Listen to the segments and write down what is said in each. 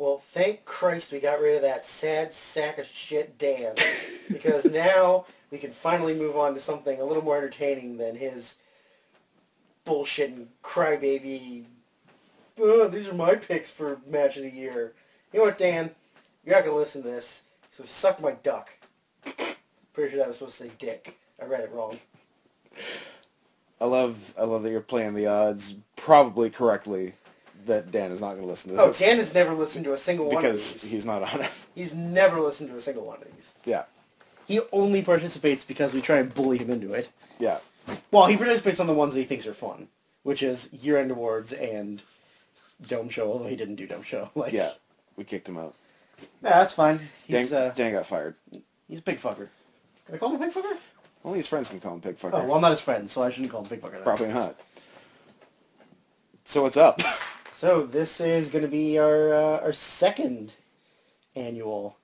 Well, thank Christ we got rid of that sad sack of shit Dan. Because now we can finally move on to something a little more entertaining than his bullshit and crybaby, these are my picks for match of the year. You know what, Dan? You're not going to listen to this, so suck my duck. Pretty sure that was supposed to say dick. I read it wrong. I love that you're playing the odds probably correctly that Dan is not going to listen to this. Oh, Dan has never listened to a single one of these. Because he's not on it. He's never listened to a single one of these. Yeah. He only participates because we try and bully him into it. Yeah. Well, he participates on the ones that he thinks are fun, which is year-end awards and Dome Show, although he didn't do Dome Show. Yeah, we kicked him out. Nah, that's fine. Dan got fired. He's a pig fucker. Can I call him a pig fucker? Only his friends can call him pig fucker. Oh, well, I'm not his friend, so I shouldn't call him pig fucker then. Probably not. So what's up? So this is going to be our second annual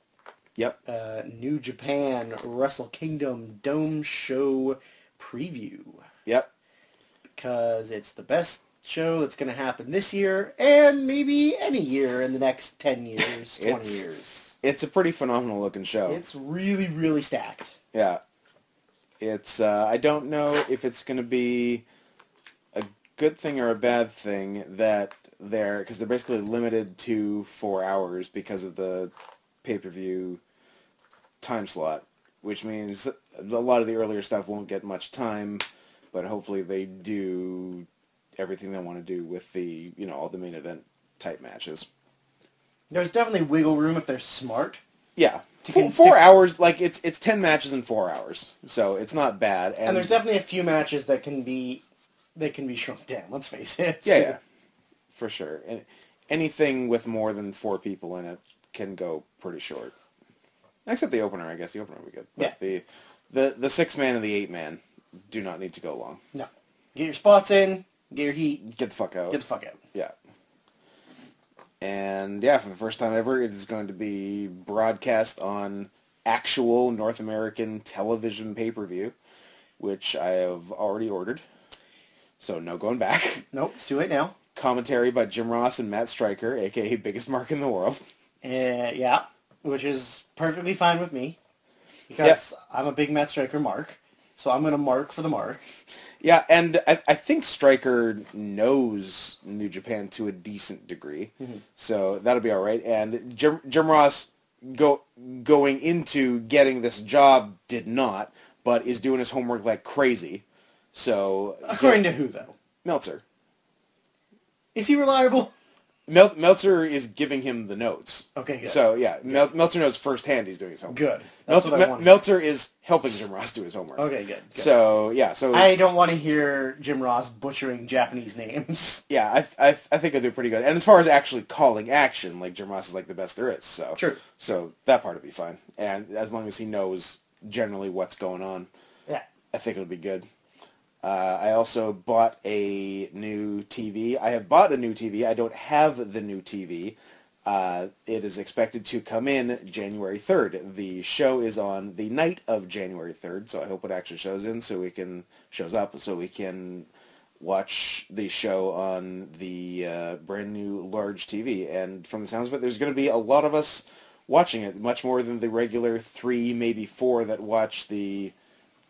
New Japan Wrestle Kingdom Dome Show preview. Yep. Because it's the best show that's going to happen this year and maybe any year in the next 10 years, 20 years. It's a pretty phenomenal looking show. It's really, really stacked. Yeah. It's, I don't know if it's going to be a good thing or a bad thing that because they're basically limited to 4 hours because of the pay-per-view time slot, which means a lot of the earlier stuff won't get much time, but hopefully they do everything they want to do with the, all the main event type matches. There's definitely wiggle room if they're smart. Yeah. 4 hours, like, it's 10 matches in 4 hours, so it's not bad. And there's definitely a few matches that can be shrunk down, let's face it. Yeah. For sure. And anything with more than 4 people in it can go pretty short. Except the opener, I guess. The opener will be good. But the 6-man and the 8-man do not need to go long. No. Get your spots in, get your heat. Get the fuck out. Get the fuck out. Yeah. And, yeah, for the first time ever, it is going to be broadcast on actual North American television pay-per-view, which I have already ordered. So no going back. Nope, it's too late now. Commentary by Jim Ross and Matt Stryker, a.k.a. biggest mark in the world. Yeah, which is perfectly fine with me. Because I'm a big Matt Stryker mark. So I'm going to mark for the mark. Yeah, and I think Stryker knows New Japan to a decent degree. Mm-hmm. So that'll be all right. And Jim Ross going into getting this job did not, but is doing his homework like crazy. So according to who, though? Meltzer. Is he reliable? Meltzer is giving him the notes. Okay, good. So, yeah, Meltzer knows firsthand he's doing his homework. Good. Meltzer is helping Jim Ross do his homework. Okay, good. So, yeah. I don't want to hear Jim Ross butchering Japanese names. Yeah, I think he'll do pretty good. And as far as actually calling action, like, Jim Ross is like the best there is. So, true. So that part will be fine. And as long as he knows generally what's going on, I think it'll be good. I also bought a new TV. I have bought a new TV. I don't have the new TV. It is expected to come in January 3rd. The show is on the night of January 3rd, so I hope it actually shows up so we can watch the show on the brand new large TV. And from the sounds of it, there's going to be a lot of us watching it, much more than the regular 3, maybe 4 that watch the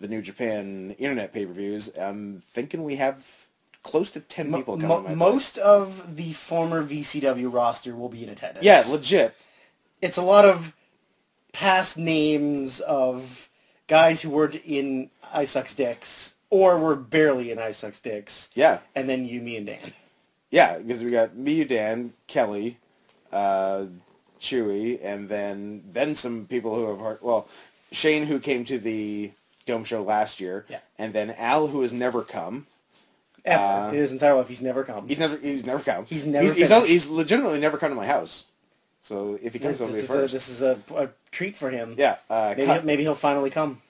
New Japan internet pay-per-views. I'm thinking we have close to 10 people coming. Most of the former VCW roster will be in attendance. Yeah, legit. It's a lot of past names of guys who weren't in ISUXDIX or were barely in ISUXDIX. Yeah. And then you, me, and Dan. Yeah, because we got me, you, Dan, Kelly, Chewy, and then some people who have heard... Well, Shane, who came to the Dome Show last year, and then Al, who has never come. Ever. In his entire life, he's never come. He's never come. He's legitimately never come to my house. So if he comes, I'll be first. This is a treat for him. Yeah. Maybe he'll finally come.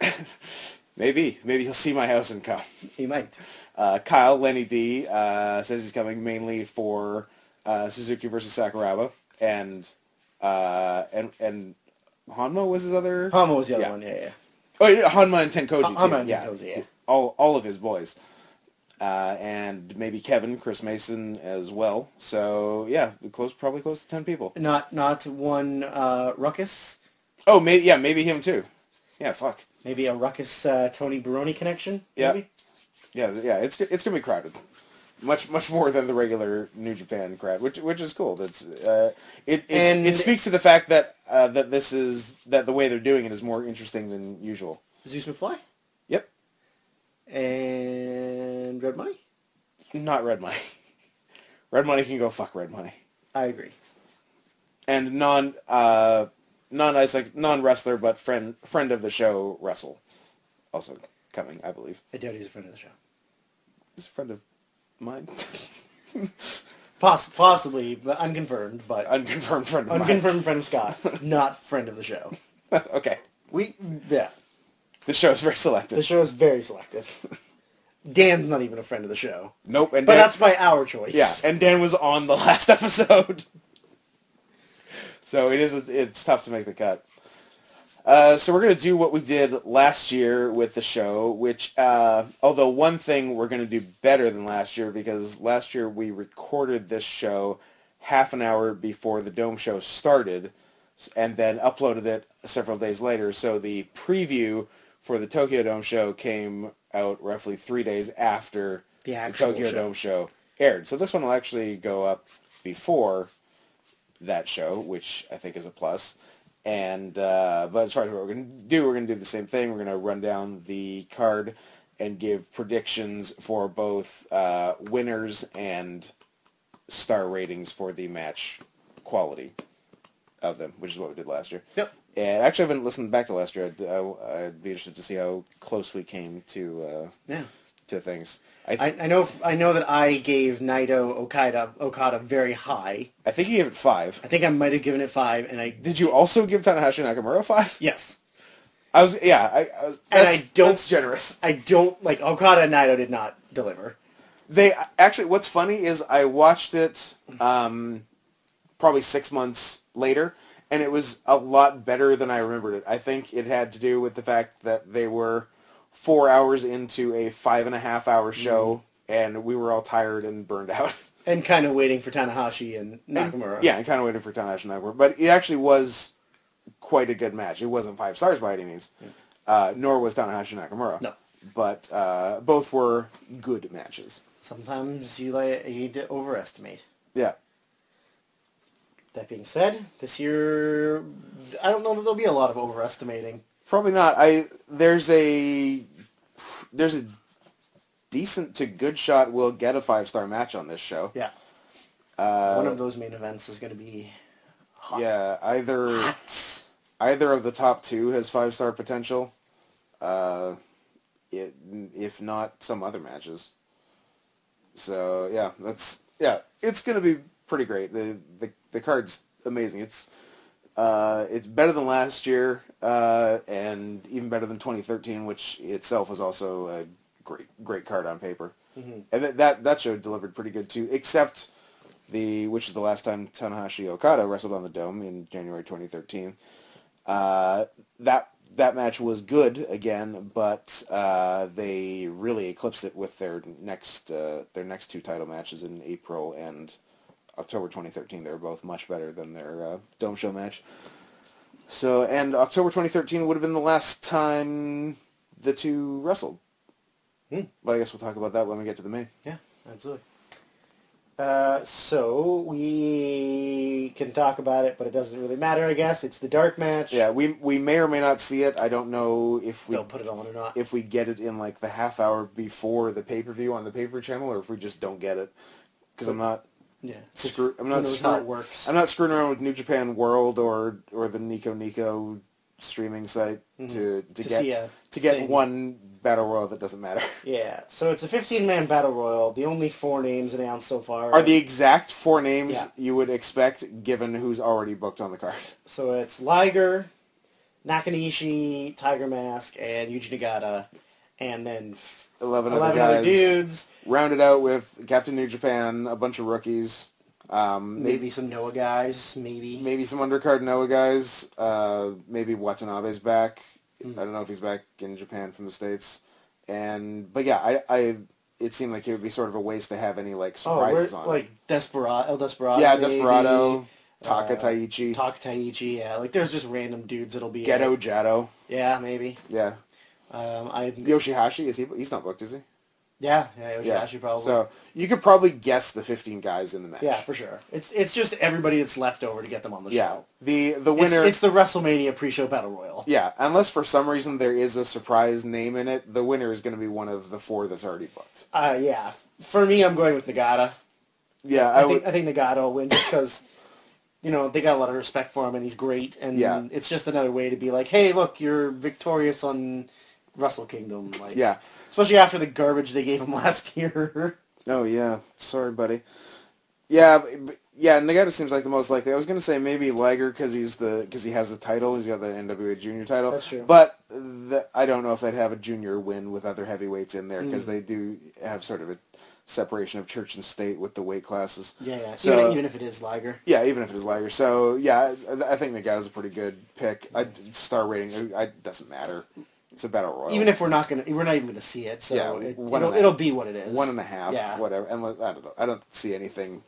Maybe he'll see my house and come. He might. Kyle, Lenny D, says he's coming mainly for Suzuki versus Sakuraba, and Hanma was his other... Hanma was the other one, yeah. Oh, yeah, Hanma and Tenkoji, too. Hanma and Tenkoji, yeah. All of his boys. and maybe Chris Mason as well. So yeah, probably close to 10 people. Not one Ruckus. Oh, maybe him too. Yeah, fuck. Maybe a Ruckus Tony Baroni connection. Yeah, maybe? yeah. It's gonna be crowded, much more than the regular New Japan crowd, which is cool. It speaks to the fact that that the way they're doing it is more interesting than usual. Zeus McFly. Yep. And Red Money? Not Red Money. Red Money can go fuck Red Money. I agree. And non-wrestler, but friend of the show, Russell. Also coming, I believe. I doubt he's a friend of the show. He's a friend of mine. Possibly, but unconfirmed. But unconfirmed friend of mine. Unconfirmed friend of Scott, not friend of the show. Okay. Yeah. The show is very selective. The show is very selective. Dan's not even a friend of the show. Nope. But that's by our choice. Yeah, and Dan was on the last episode. So it's tough to make the cut. So we're going to do what we did last year with the show, which, although one thing we're going to do better than last year, because last year we recorded this show half an hour before the Dome show started, and then uploaded it several days later. So the preview for the Tokyo Dome show came out roughly 3 days after the Tokyo Dome show aired. So this one will actually go up before that show, which I think is a plus. And but as far as what we're going to do the same thing. We're going to run down the card and give predictions for both winners and star ratings for the match quality of them, which is what we did last year. Yep. And actually, I haven't listened back to last year. I'd be interested to see how close we came to things. I know that I gave Naito Okada very high. I think you gave it 5. I think I might have given it 5, and did you also give Tanahashi Nakamura 5? Yes. That's generous. I don't like Okada and Naito did not deliver. They actually. What's funny is I watched it probably 6 months later, and it was a lot better than I remembered it. I think it had to do with the fact that they were 4 hours into a 5.5-hour show, and we were all tired and burned out. And kind of waiting for Tanahashi and Nakamura. And kind of waiting for Tanahashi and Nakamura. But it actually was quite a good match. It wasn't 5 stars by any means, nor was Tanahashi and Nakamura. No. But both were good matches. Sometimes you need to overestimate. Yeah. That being said, this year, I don't know that there'll be a lot of overestimating. Probably not. There's a decent to good shot we'll get a 5-star match on this show. Yeah. One of those main events is going to be hot. Yeah, either of the top 2 has 5-star potential. If not some other matches. So yeah, it's going to be pretty great. The card's amazing. It's better than last year, and even better than 2013, which itself was also a great card on paper. Mm-hmm. And that show delivered pretty good too, except which is the last time Tanahashi Okada wrestled on the Dome in January 2013. That match was good again, but they really eclipsed it with their next 2 title matches in April and October 2013. They were both much better than their Dome show match. So, and October 2013 would have been the last time the 2 wrestled. But I guess we'll talk about that when we get to the main. Yeah, absolutely. So we can talk about it, but it doesn't really matter, I guess. It's the dark match. Yeah, we may or may not see it. I don't know if they'll put it on or not. If we get it in like the half hour before the pay-per-view on the pay-per channel, or if we just don't get it. Because I'm not... Yeah, I'm not how it works. I'm not screwing around with New Japan World or the Nico streaming site to get one battle royal that doesn't matter. Yeah, so it's a 15-man battle royal. The only 4 names announced so far are the exact 4 names you would expect given who's already booked on the card. So it's Liger, Nakanishi, Tiger Mask, and Yuji Nagata, and then 11 other dudes. Rounded out with Captain New Japan, a bunch of rookies. Maybe some Noah guys, maybe some undercard Noah guys. Maybe Watanabe's back. I don't know if he's back in Japan from the States. But yeah, it seemed like it would be sort of a waste to have any like surprises on like it. El Desperado. Yeah, maybe. Desperado, Taka Taichi. Taka Taichi, yeah. Like, there's just random dudes that'll be... Geto Jado. Yeah, maybe. Yeah. Yoshihashi, he's not booked, is he? Yeah, Yoshihashi probably. So, you could probably guess the 15 guys in the match. Yeah, for sure. It's just everybody that's left over to get them on the show. The winner... It's the WrestleMania pre-show Battle Royal. Yeah, unless for some reason there is a surprise name in it, the winner is going to be one of the 4 that's already booked. Yeah. For me, I'm going with Nagata. Yeah, I think Nagata will win just because, they got a lot of respect for him and he's great. And it's just another way to be like, hey, look, you're victorious on Wrestle Kingdom. Like, yeah. Especially after the garbage they gave him last year. Oh, yeah. Sorry, buddy. Yeah, Nagata seems like the most likely. I was going to say maybe Liger because he has the title. He's got the NWA Junior title. That's true. But I don't know if they'd have a junior win with other heavyweights in there because they do have sort of a separation of church and state with the weight classes. Yeah. So, even if it is Liger. Yeah, even if it is Liger. So, yeah, I think Nagata's a pretty good pick. Star rating, it doesn't matter. It's a battle royal. Even if we're not even gonna see it, so it'll be what it is. 1.5, whatever. Unless I don't know. I don't see anything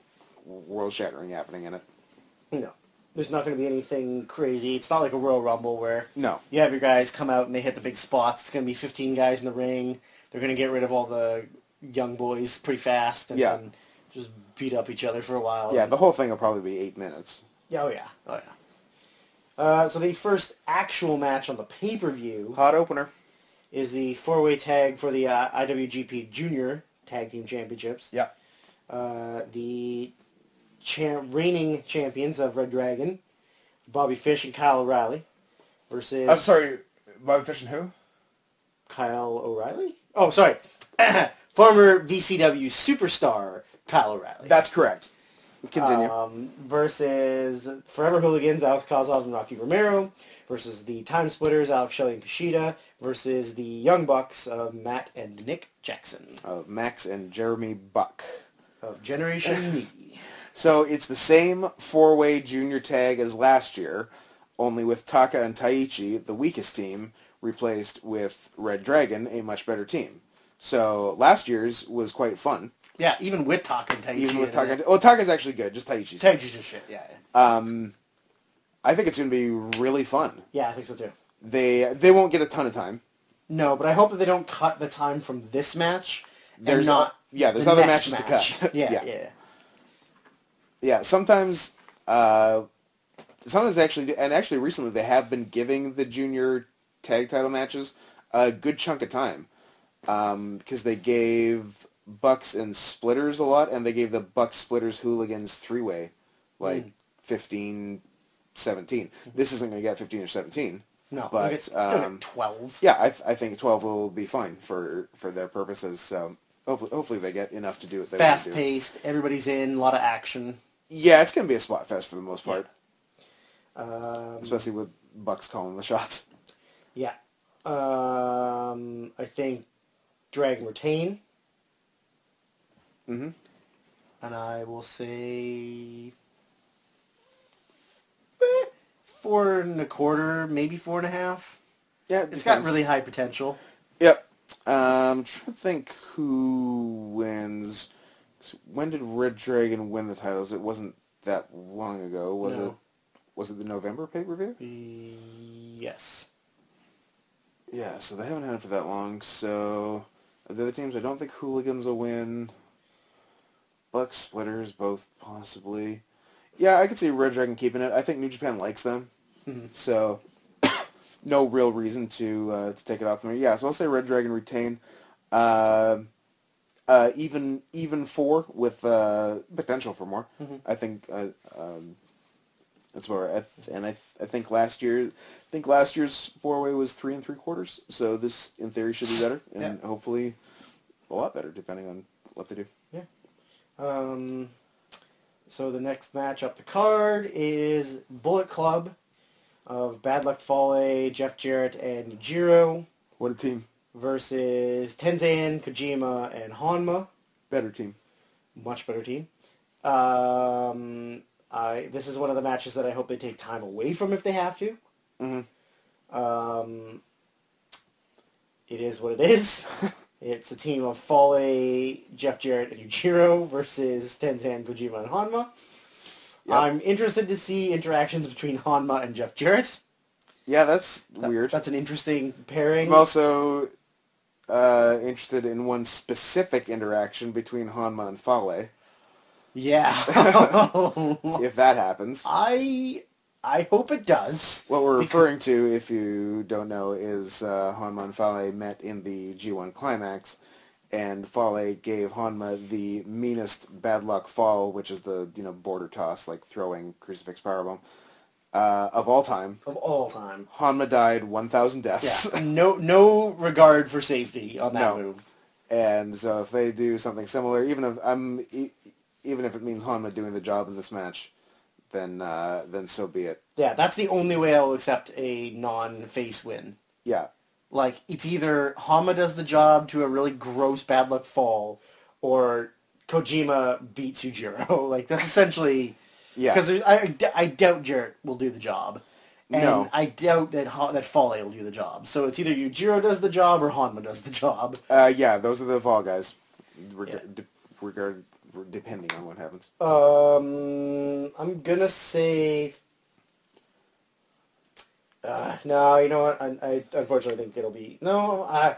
world shattering happening in it. No, there's not gonna be anything crazy. It's not like a Royal Rumble where you have your guys come out and they hit the big spots. It's gonna be 15 guys in the ring. They're gonna get rid of all the young boys pretty fast and then just beat up each other for a while. Yeah, the whole thing will probably be 8 minutes. Yeah, oh yeah. So the first actual match on the pay-per-view... Hot opener. ...is the 4-way tag for the IWGP Junior Tag Team Championships. Yeah. The reigning champions of Red Dragon, Bobby Fish and Kyle O'Reilly, versus... I'm sorry, Bobby Fish and who? Kyle O'Reilly? Oh, sorry. Former VCW superstar Kyle O'Reilly. That's correct. Continue. Versus Forever Hooligans, Alex Kozlov and Rocky Romero. Versus the Time Splitters, Alex Shelley and Kushida. Versus the Young Bucks of Matt and Nick Jackson. Of Max and Jeremy Buck. Of Generation Me. So it's the same 4-way junior tag as last year, only with Taka and Taichi, the weakest team, replaced with Red Dragon, a much better team. So last year's was quite fun. Yeah, even with Taka and Taichi. Even with Taka. Well, Taka's actually good. Just Taichi's. Taichi's just shit. Yeah. I think it's going to be really fun. Yeah, I think so too. They won't get a ton of time. No, but I hope that they don't cut the time from this match. There's other matches to cut. Yeah. Sometimes actually recently they have been giving the junior tag title matches a good chunk of time because they gave Bucks and Splitters a lot, and they gave the Bucks Splitters Hooligans 3-way, 15, 17. This isn't going to get 15 or 17. No, but it's 12. Yeah, I think 12 will be fine for their purposes. So hopefully they get enough to do what they want to do. Fast-paced, everybody's in, a lot of action. Yeah, it's going to be a spot fest for the most part. Yeah. Especially with Bucks calling the shots. Yeah. I think Dragon retain. Mm-hmm. And I will say 4.25, maybe 4.5. Yeah, it's got really high potential. Yep. I'm trying to think who wins. When did Red Dragon win the titles? It wasn't that long ago, was it? Was it the November pay-per-view? Yes. Yeah, so they haven't had it for that long. So the other teams, I don't think Hooligans will win. Bucks, Splitters, both possibly. Yeah, I could see Red Dragon keeping it. I think New Japan likes them, so no real reason to take it off them. Yeah, so I'll say Red Dragon retain. Even 4 with potential for more. I think that's about right. I think last year's 4-way was 3 3/4. So this, in theory, should be better, and hopefully a lot better, depending on what they do. Yeah. So the next match up the card is Bullet Club of Bad Luck Fale, Jeff Jarrett, and Yujiro. What a team. Versus Tenzan, Kojima, and Honma. Better team. Much better team. This is one of the matches that I hope they take time away from if they have to. Mm-hmm. It is what it is. It's a team of Fale, Jeff Jarrett, and Yujiro versus Tenzan, Kojima, and Hanma. Yep. I'm interested to see interactions between Hanma and Jeff Jarrett. Yeah, that's weird. That's an interesting pairing. I'm also interested in one specific interaction between Hanma and Fale. Yeah. If that happens. I hope it does. What we're referring to, if you don't know, is Hanma and Fale met in the G1 Climax, and Fale gave Hanma the meanest bad luck fall, which is the border toss, like throwing crucifix powerbomb, of all time. Of all time. Hanma died 1,000 deaths. Yeah. No regard for safety on that move. And so if they do something similar, even if it means Hanma doing the job in this match, then so be it. Yeah, that's the only way I'll accept a non-face win. Yeah. Like, it's either Hanma does the job to a really gross bad luck fall, or Kojima beats Yujiro. Like, that's essentially... Yeah. Because I doubt Jarrett will do the job. And I doubt that Fale will do the job. So it's either Yujiro does the job or Hanma does the job. Yeah, those are the fall guys. Depending on what happens. I'm gonna say... no, you know what? I unfortunately think it'll be... No,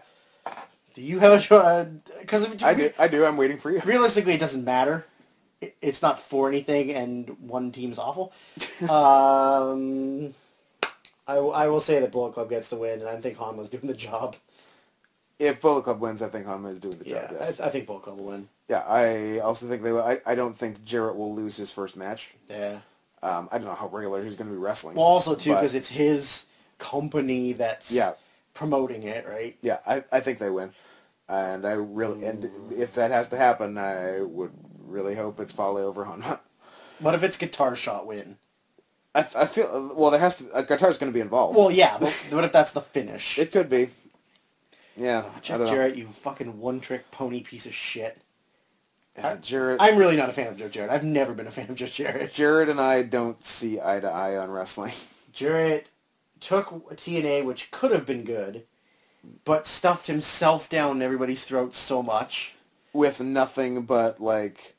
do you have a choice? I do. I'm waiting for you. Realistically, it doesn't matter. It's not for anything, and one team's awful. I will say that Bullet Club gets the win, and I think Hanma's doing the job. If Bullet Club wins, I think Hanma is doing the job, yes. I think Bullet Club will win. Yeah, I also think they will. I don't think Jarrett will lose his first match. Yeah. I don't know how regular he's going to be wrestling. Well, also, too, because it's his company that's promoting it, right? Yeah, I think they win. And if that has to happen, I would really hope it's Fale over Hanma. What if it's Guitar Shot win? I feel... Well, there has to... A guitar's going to be involved. Well, yeah, but what if that's the finish? It could be. Yeah, Jeff Jarrett, you fucking one-trick pony piece of shit. Jarrett... I'm really not a fan of Jeff Jarrett. I've never been a fan of Jeff Jarrett. Jarrett and I don't see eye to eye on wrestling. Jarrett took a TNA, which could have been good, but stuffed himself down everybody's throats so much. With nothing but, like,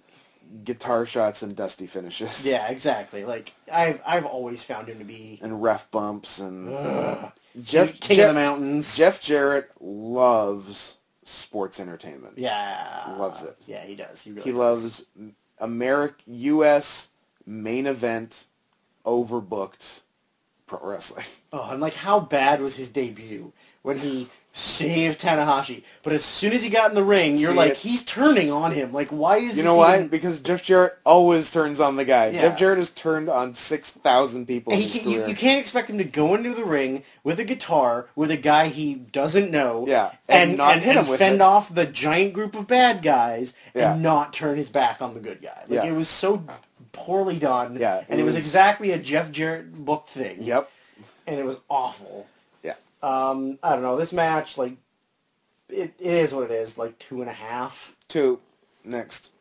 guitar shots and dusty finishes. Yeah, exactly. Like, I've always found him to be... And ref bumps and... King of the Mountains. Jeff Jarrett loves sports entertainment. Yeah. Loves it. Yeah, he does. He loves U.S. main event, overbooked pro wrestling. Oh, and like, how bad was his debut when he saved Tanahashi? But as soon as he got in the ring, you're like, he's turning on him. Like, why is You know why? Because Jeff Jarrett always turns on the guy. Yeah. Jeff Jarrett has turned on 6,000 people in his career. You can't expect him to go into the ring with a guitar with a guy he doesn't know. Yeah. And not hit him with fend off the giant group of bad guys and not turn his back on the good guy. Like, it was so poorly done. Yeah. And it was exactly a Jeff Jarrett booked thing. Yep. And it was awful. Yeah. I don't know. This match, like, it is what it is. Like, 2.5. 2. Next.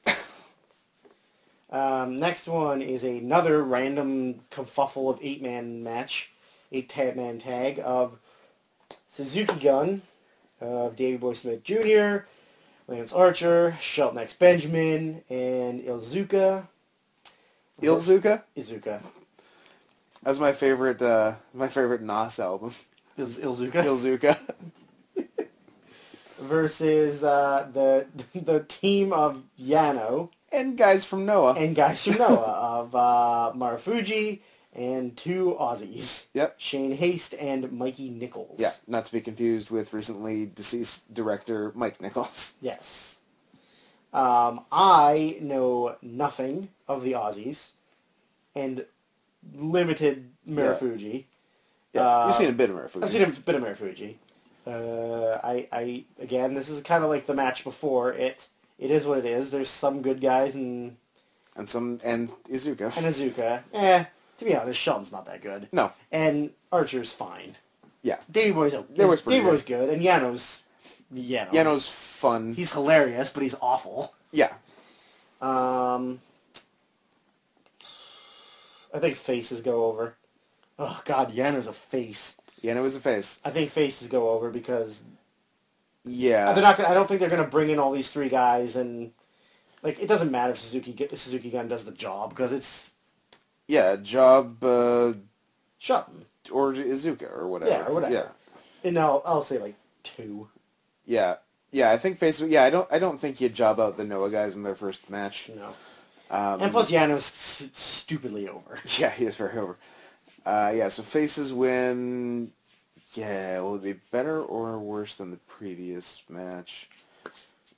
Next one is another random kerfuffle of 8-man match. 8-man tag of Suzuki Gun, of Davey Boy Smith Jr., Lance Archer, Shelton X. Benjamin, and Iizuka. Iizuka? Iizuka. That's my favorite Nas album. Iizuka? Iizuka. Versus the team of Yano. And guys from Noah. Of Marufuji and 2 Aussies. Yep. Shane Haste and Mikey Nichols. Yeah, not to be confused with recently deceased director Mike Nichols. Yes. I know nothing of the Aussies and limited Marufuji. Yeah, you've seen a bit of Marufuji. I've seen a bit of Marufuji. Again, this is kind of like the match before. It is what it is. There's some good guys and Iizuka. And Iizuka. To be honest, Shelton's not that good. No. And Archer's fine. Yeah. Davey Boy's good, and Yano's Yano's fun. He's hilarious, but he's awful. Yeah. I think faces go over. Oh God, Yano's a face. Yano is a face. I think faces go over because Yeah. They're not. I don't think they're gonna bring in all these three guys and like it doesn't matter if Suzuki Gun does the job because it's job Shutton or Izuka or whatever. Yeah, or whatever. Yeah. And I'll say like 2. Yeah. Yeah, I think face. Yeah, I don't think you job out the Noah guys in their first match. No. And plus Yano's stupidly over. Yeah, he is very over. Yeah, so faces win. Yeah, will it be better or worse than the previous match?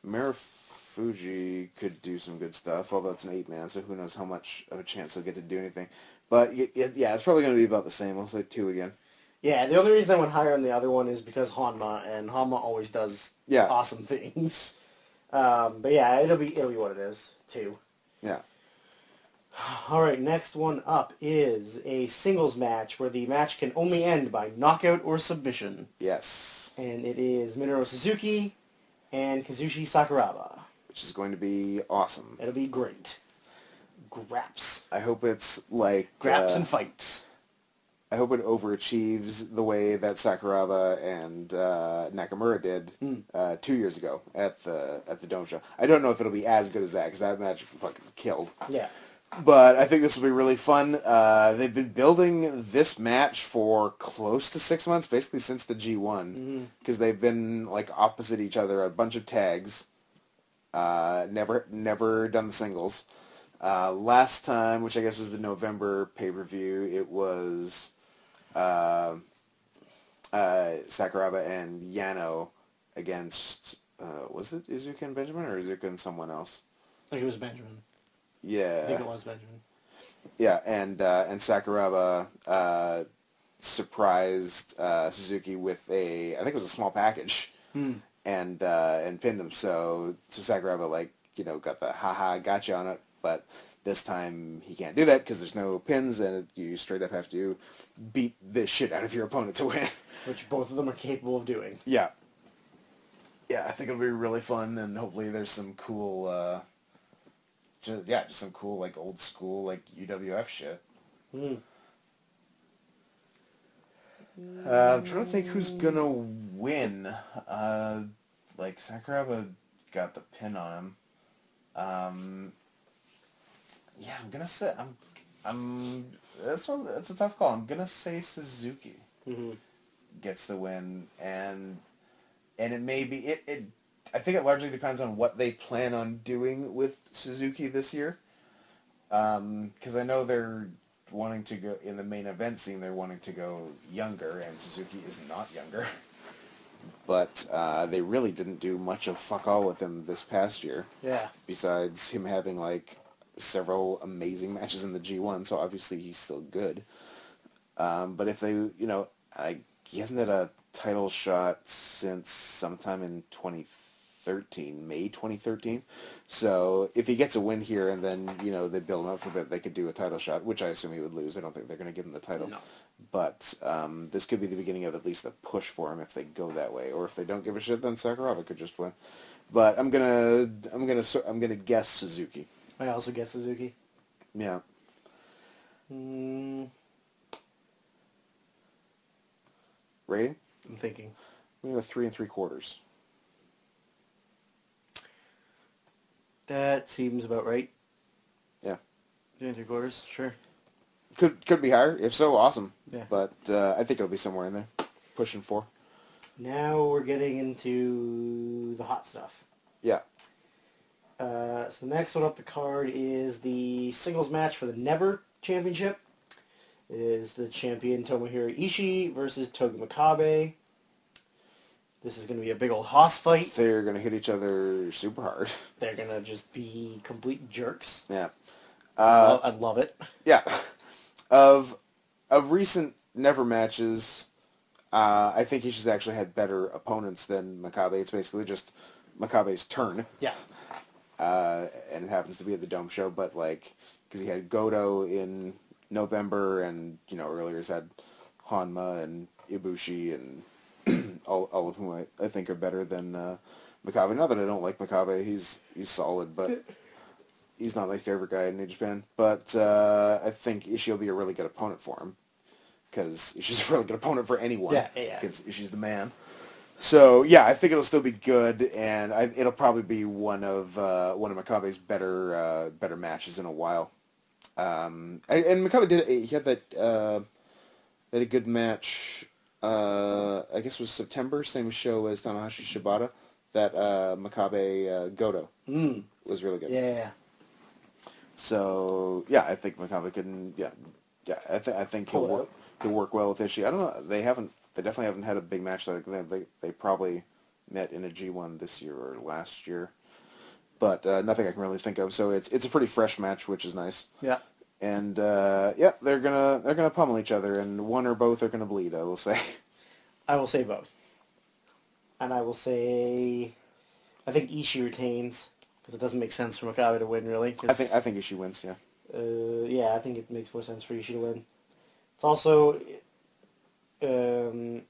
Marufuji could do some good stuff, although it's an 8-man, so who knows how much of a chance he'll get to do anything. But yeah, it's probably going to be about the same. I'll say 2 again. Yeah, the only reason I went higher on the other one is because Hanma, and Hanma always does awesome things. But yeah, it'll be what it is, 2. Yeah. All right, next one up is a singles match where the match can only end by knockout or submission. Yes. And it is Minoru Suzuki and Kazushi Sakuraba. Which is going to be awesome. It'll be great. Graps. I hope it's like... Graps and fights. I hope it overachieves the way that Sakuraba and Nakamura did 2 years ago at the Dome Show. I don't know if it'll be as good as that, because that match fucking killed. Yeah. But I think this will be really fun. They've been building this match for close to 6 months, basically since the G1, because they've been like opposite each other, a bunch of tags. Never done the singles. Last time, which I guess was the November pay-per-view, it was Sakuraba and Yano against, was it Izuka and Benjamin, or Izuka and someone else? I think it was Benjamin. Yeah. I think it was Benjamin. Yeah, and Sakuraba surprised Suzuki with I think it was a small package, and pinned him. So Sakuraba got the haha gotcha on it, but this time he can't do that because there's no pins, and you straight up have to beat the shit out of your opponent to win. Which both of them are capable of doing. Yeah. Yeah, I think it'll be really fun, and hopefully there's some cool... just some cool, old school, UWF shit. I'm trying to think who's gonna win. Sakuraba got the pin on him. Yeah, I'm gonna say, that's a tough call. I'm gonna say Suzuki gets the win, and it may be, I think it largely depends on what they plan on doing with Suzuki this year. Because I know they're wanting to go, in the main event scene, they're wanting to go younger, and Suzuki is not younger. But they really didn't do much of fuck all with him this past year. Yeah. Besides him having, several amazing matches in the G1, so obviously he's still good. But if they, he hasn't had a title shot since sometime in 2013, May 2013. So if he gets a win here and then, they build him up for a bit, they could do a title shot, which I assume he would lose. I don't think they're going to give him the title. No. But this could be the beginning of at least a push for him if they go that way. Or if they don't give a shit, then Sakuraba could just win. But I'm gonna guess Suzuki. I also guess Suzuki. Yeah. Rating? I'm thinking. I'm going to go 3 3/4. That seems about right. Yeah. 3 3/4, sure. Could be higher. If so, awesome. Yeah. But I think it'll be somewhere in there. Pushing 4. Now we're getting into the hot stuff. Yeah. So the next one up the card is the singles match for the Never Championship. It is the champion Tomohiro Ishii versus Togi Makabe. This is going to be a big old hoss fight. They're going to hit each other super hard. They're going to just be complete jerks. Yeah. I love it. Yeah. Of recent Never matches, I think Ishii's actually had better opponents than Makabe. It's basically just Makabe's turn. Yeah. And it happens to be at the Dome Show, but because he had Goto in November, and earlier he's had Hanma and Ibushi and all of whom I think are better than Makabe. Not that I don't like Makabe, he's solid, but he's not my favorite guy in New Japan. But I think Ishii will be a really good opponent for him, because Ishii's a really good opponent for anyone. Yeah. Because Ishii's the man. So yeah, I think it'll still be good, and it'll probably be one of Makabe's better matches in a while. And Makabe he had they had a good match. I guess it was September, same show as Tanahashi Shibata. That Makabe Goto was really good. Yeah. So yeah, I think Makabe can. Yeah. I think he'll work well with Ishii. I don't know. They definitely haven't had a big match like that. They probably met in a G1 this year or last year, but nothing I can really think of. So it's a pretty fresh match, which is nice. Yeah. And yeah, they're gonna pummel each other, and one or both are gonna bleed. I will say. I will say both. And I will say, I think Ishii retains because it doesn't make sense for Makabe to win really. I think Ishii wins. Yeah. Yeah, I think it makes more sense for Ishii to win. It's also the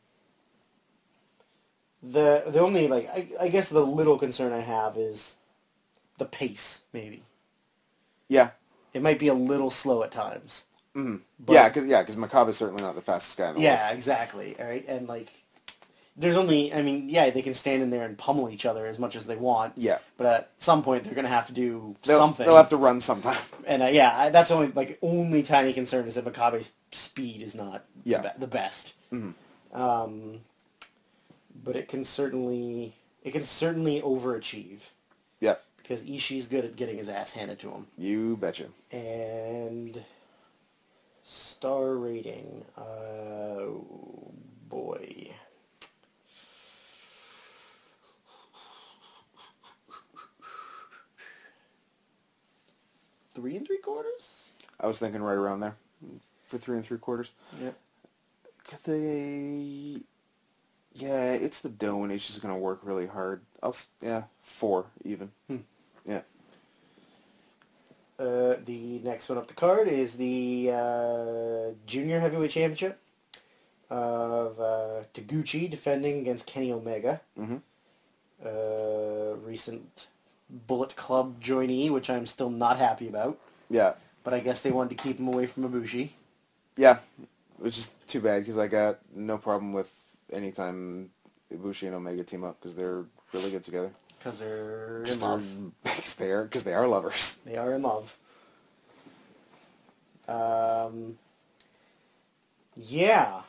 only I guess the little concern I have is the pace maybe. Yeah. It might be a little slow at times. Mm-hmm. Yeah, because Makabe is certainly not the fastest guy in the world. Yeah, exactly. All right, and there's only, they can stand in there and pummel each other as much as they want. Yeah. But at some point, they're going to have to do something. They'll have to run sometime. And that's only tiny concern is that Makabe's speed is not the best. Mm-hmm. But it can certainly overachieve. Yeah. Because Ishii's good at getting his ass handed to him. You betcha. And star rating, boy. 3 3/4. I was thinking right around there for 3 3/4. Yeah. Yeah, it's the dough, and it's just gonna work really hard. 4 even. Yeah. The next one up the card is the Junior Heavyweight Championship of Taguchi defending against Kenny Omega. Mm-hmm. Recent Bullet Club joinee, which I'm still not happy about. Yeah. But I guess they wanted to keep him away from Ibushi. Yeah, which is too bad because I got no problem with any time Ibushi and Omega team up because they're really good together. Because they're in love. Because they are lovers. They are in love. Yeah.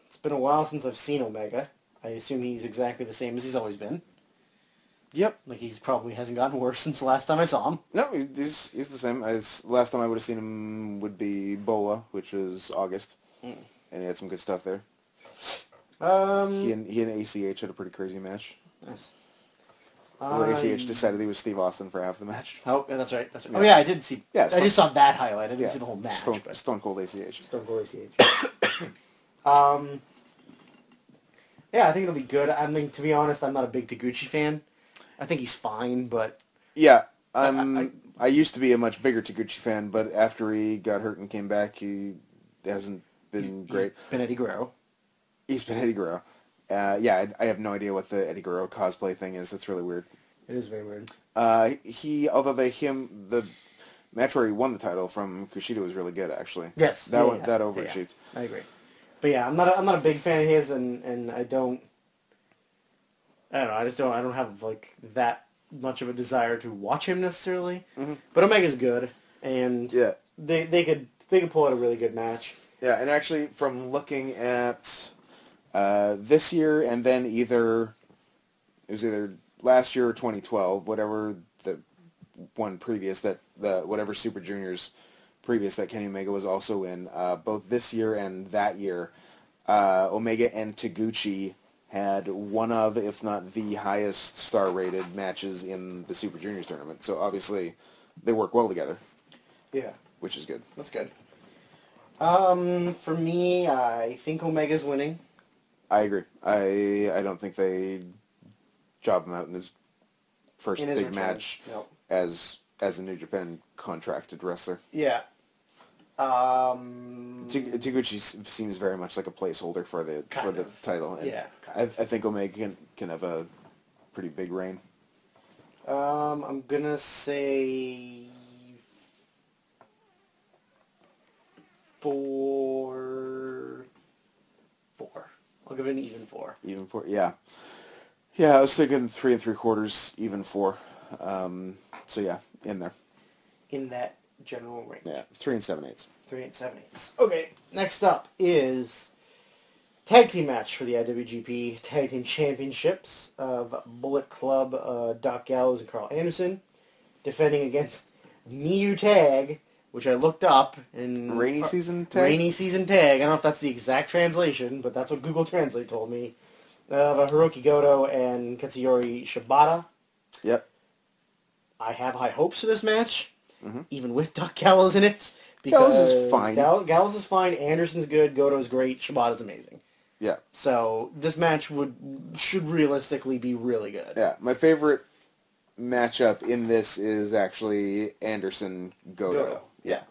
It's been a while since I've seen Omega. I assume he's exactly the same as he's always been. Yep. He's probably hasn't gotten worse since the last time I saw him. No, he's the same. Last time I would have seen him would be Bola, which was August. And he had some good stuff there. He and ACH had a pretty crazy match. Nice. Where ACH decided he was Steve Austin for half the match. Oh, yeah, that's right. Yeah. Oh, yeah, I did see. Yeah, I just saw that highlight. I didn't see the whole match. Stone Cold ACH. Stone Cold ACH. Yeah, I think it'll be good. To be honest, I'm not a big Taguchi fan. I think he's fine, but... Yeah, I used to be a much bigger Taguchi fan, but after he got hurt and came back, he hasn't been great. He's been Eddie Guerrero. He's been Eddie Guerrero. Yeah, I have no idea what the Eddie Guerrero cosplay thing is. That's really weird. It is very weird. The match where he won the title from Kushida was really good, actually. Yes. That overachieved. Yeah, I agree. But yeah, I'm not a big fan of his, and I don't know. I don't have that much of a desire to watch him necessarily. Mm-hmm. But Omega's good, and yeah, they could pull out a really good match. Yeah, and actually, from looking at this year, and then it was either last year or 2012, whatever the one previous whatever Super Juniors previous that Kenny Omega was also in, both this year and that year, Omega and Taguchi had one of, if not the highest star-rated matches in the Super Juniors tournament. So obviously, they work well together. Yeah. Which is good. That's good. For me, I think Omega's winning. I agree. I don't think they job him out in his first big match as a New Japan contracted wrestler. Yeah. Taguchi seems very much like a placeholder for the title. And yeah. I think Omega can have a pretty big reign. I'm gonna say 4. I'll give it an even 4. Even 4, yeah. Yeah, I was thinking 3 3/4, even 4. So yeah, in there. In that general range. Yeah, 3 7/8. 3 7/8. Okay, next up is tag team match for the IWGP Tag Team Championships of Bullet Club, Doc Gallows and Carl Anderson defending against Miyu Tag, which I looked up. Rainy Season Tag? Rainy Season Tag. I don't know if that's the exact translation, but that's what Google Translate told me. Of Hiroki Goto and Katsuyori Shibata. Yep. I have high hopes for this match, even with Doc Gallows in it. Gallows is fine. Gallows is fine. Anderson's good. Goto's great. Shibata's amazing. Yeah. So this match should realistically be really good. Yeah. My favorite matchup in this is actually Anderson-Goto. Yeah.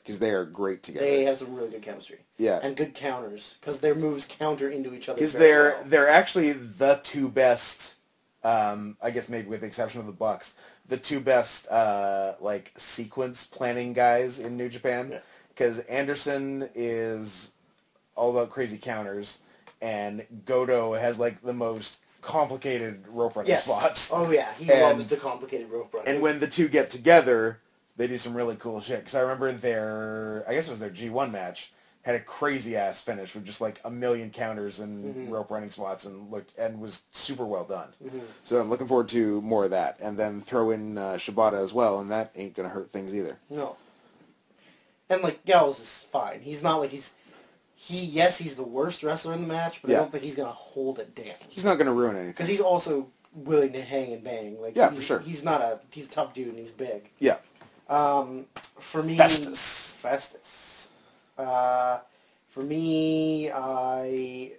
Because they are great together. They have some really good chemistry. Yeah. And good counters, because their moves counter into each other. Because they're actually the two best, I guess maybe with the exception of the Bucks, the two best like sequence planning guys in New Japan. Because Anderson is all about crazy counters, and Goto has like the most complicated rope running spots. Oh yeah, he loves the complicated rope running. And when the two get together, they do some really cool shit. Because I remember I guess it was their G1 match, had a crazy ass finish with just like a million counters and rope running spots, and was super well done. So I'm looking forward to more of that, and then throw in Shibata as well, and that ain't gonna hurt things either. No. And like Gallows is fine. He's not like he's the worst wrestler in the match, but I don't think he's gonna hold it down. He's not gonna ruin anything because he's also willing to hang and bang. Like for sure. He's a tough dude and he's big. Yeah. For me, Festus. For me, I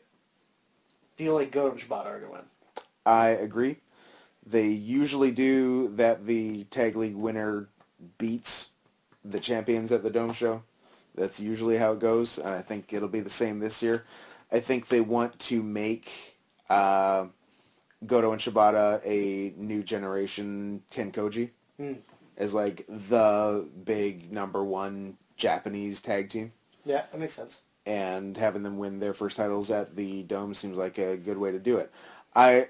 feel like Goto and Shibata are gonna win. I agree. They usually do that. The tag league winner beats the champions at the Dome show. That's usually how it goes, and I think it'll be the same this year. I think they want to make Goto and Shibata a new generation Tenkoji as like the big #1 Japanese tag team. Yeah, that makes sense. And having them win their first titles at the Dome seems like a good way to do it.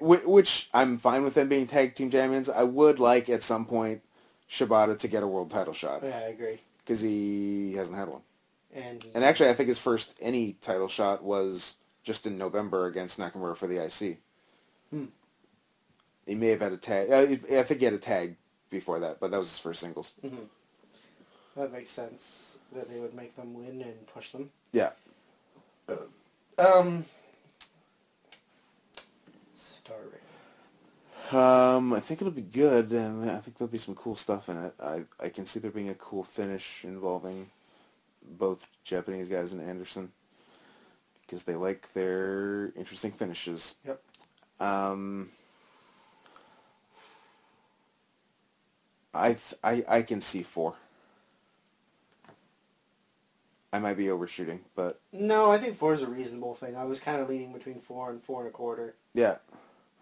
Which I'm fine with them being tag team champions. I would like at some point Shibata to get a world title shot. Yeah, I agree. Because he hasn't had one. And actually, I think his first any title shot was just in November against Nakamura for the IC. He may have had a tag. I think he had a tag before that, but that was his first singles. That makes sense that they would make them win and push them. Yeah. Star rating. I think it'll be good, and I think there'll be some cool stuff in it. I can see there being a cool finish involving both Japanese guys and Anderson, because they like their interesting finishes. Yep. I can see 4. I might be overshooting, but... No, I think 4 is a reasonable thing. I was kind of leaning between 4 and 4 1/4. Yeah.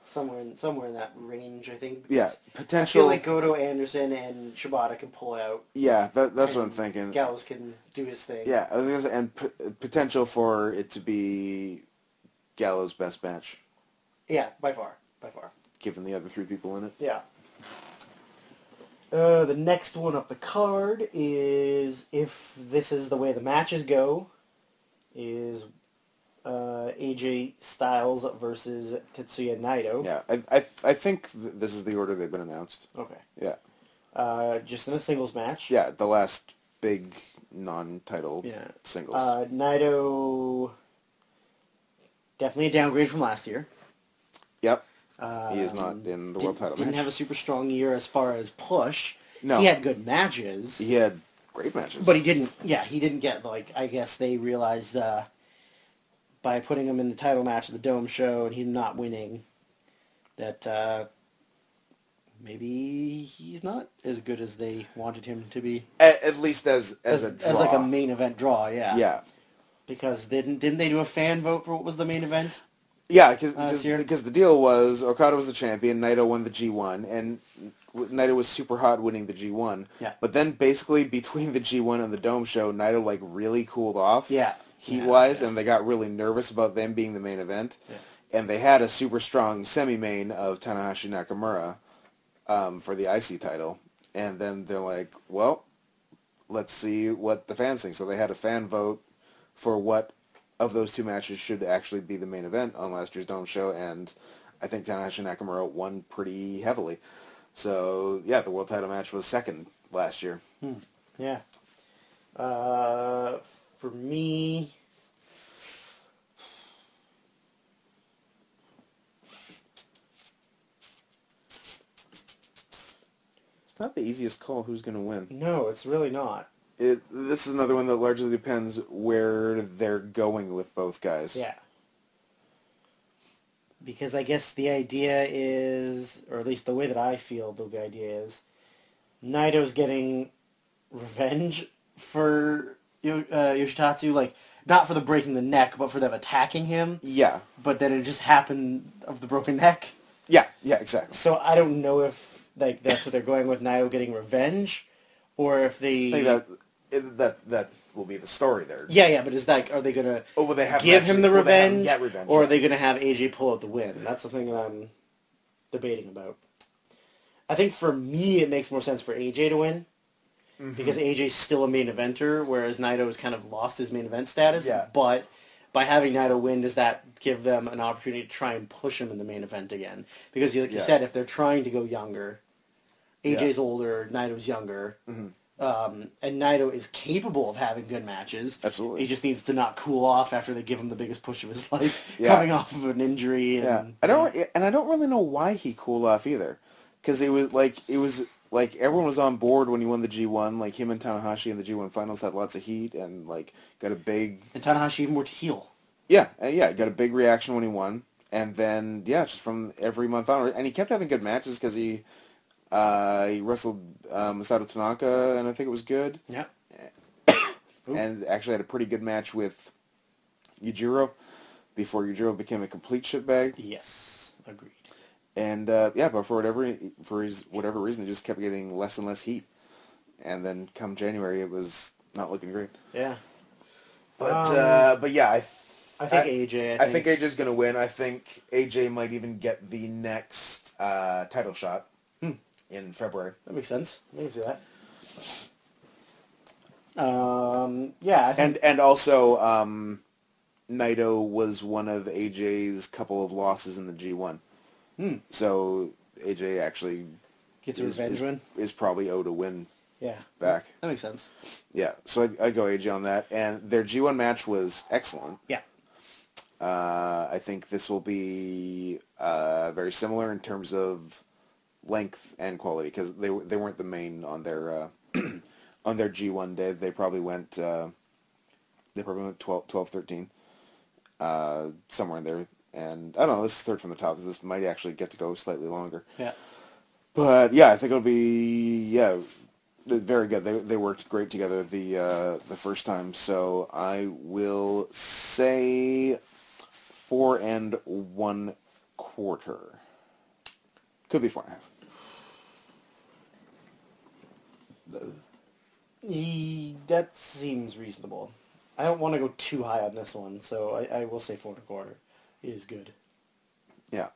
Somewhere in that range, I think. Yeah, potential... I feel like Goto, Anderson, and Shibata can pull it out. Yeah, that's what I'm thinking. Gallows can do his thing. Yeah, I was gonna say, and potential for it to be Gallows' best match. Yeah, by far. Given the other 3 people in it. Yeah. The next one up the card is, if this is the way the matches go, is AJ Styles versus Tetsuya Naito. Yeah, I think this is the order they've been announced. Okay. Yeah. Just in a singles match. Yeah, the last big non-title singles. Naito, definitely a downgrade from last year. Yep. He is not in the world title match. Didn't have a super strong year as far as push. No. He had good matches. He had great matches. But he didn't get, like, I guess they realized by putting him in the title match at the Dome show and him not winning that maybe he's not as good as they wanted him to be. At least as a draw. As like a main event draw, yeah. Yeah. Because didn't they do a fan vote for what was the main event? Yeah, because the deal was Okada was the champion, Naito won the G1, and Naito was super hot winning the G1. Yeah. But then basically between the G1 and the Dome show, Naito like really cooled off. Yeah. Heat-wise, and they got really nervous about them being the main event. Yeah. and they had a super strong semi-main of Tanahashi Nakamura for the IC title, and then they're like, well, let's see what the fans think. So they had a fan vote for what of those two matches should actually be the main event on last year's Dome show, and I think Tanahashi Nakamura won pretty heavily. So, yeah, the world title match was second last year. Yeah. For me... It's not the easiest call who's going to win. No, it's really not. This is another one that largely depends where they're going with both guys. Yeah. Because I guess the idea is, or at least the way that I feel the idea is, Naito's getting revenge for Yoshitatsu, like, not for the breaking the neck, but for them attacking him. Yeah. But then it just happened of the broken neck. Yeah, exactly. So I don't know if, like, that's what they're going with, Naito getting revenge, or if they... I think that will be the story there. Yeah, but is that, are they going to have give him the revenge, get revenge, or are they going to have AJ pull out the win? That's the thing that I'm debating about. I think for me it makes more sense for AJ to win, because AJ's still a main eventer, whereas Naito's kind of lost his main event status. Yeah. But by having Naito win, does that give them an opportunity to try and push him in the main event again? Because like you said, if they're trying to go younger, AJ's older, Naito's younger, and Naito is capable of having good matches. Absolutely. He just needs to not cool off after they give him the biggest push of his life, coming off of an injury. And, I don't really know why he cooled off either, because it was like everyone was on board when he won the G1. Like him and Tanahashi in the G1 finals had lots of heat and like got a big. And Tanahashi even worked heel. Yeah, got a big reaction when he won, and then just from every month on, and he kept having good matches because he wrestled Masato Tanaka, and I think it was good. Yeah. And actually had a pretty good match with Yujiro before Yujiro became a complete shitbag. Yes, agreed. And but for whatever reason, it just kept getting less and less heat. And then come January, it was not looking great. Yeah. But yeah, I think AJ. I think AJ's gonna win. I think AJ might even get the next title shot in February. That makes sense. I can see that. Yeah. I think... And also, Naito was one of AJ's couple of losses in the G1. So AJ actually gets a revenge win. Is probably owed a win. Yeah. Back. That makes sense. Yeah. So I'd go AJ on that. And their G1 match was excellent. Yeah. I think this will be very similar in terms of length and quality, because they weren't the main on their on their G1 day. They probably went 12, 13, somewhere in there. And I don't know, this is third from the top. This might actually get to go slightly longer. Yeah. But yeah, I think it'll be very good. They worked great together the first time. So I will say 4 1/4. Could be 4.5. That seems reasonable. I don't want to go too high on this one, so I will say 4 1/4 is good. Yeah.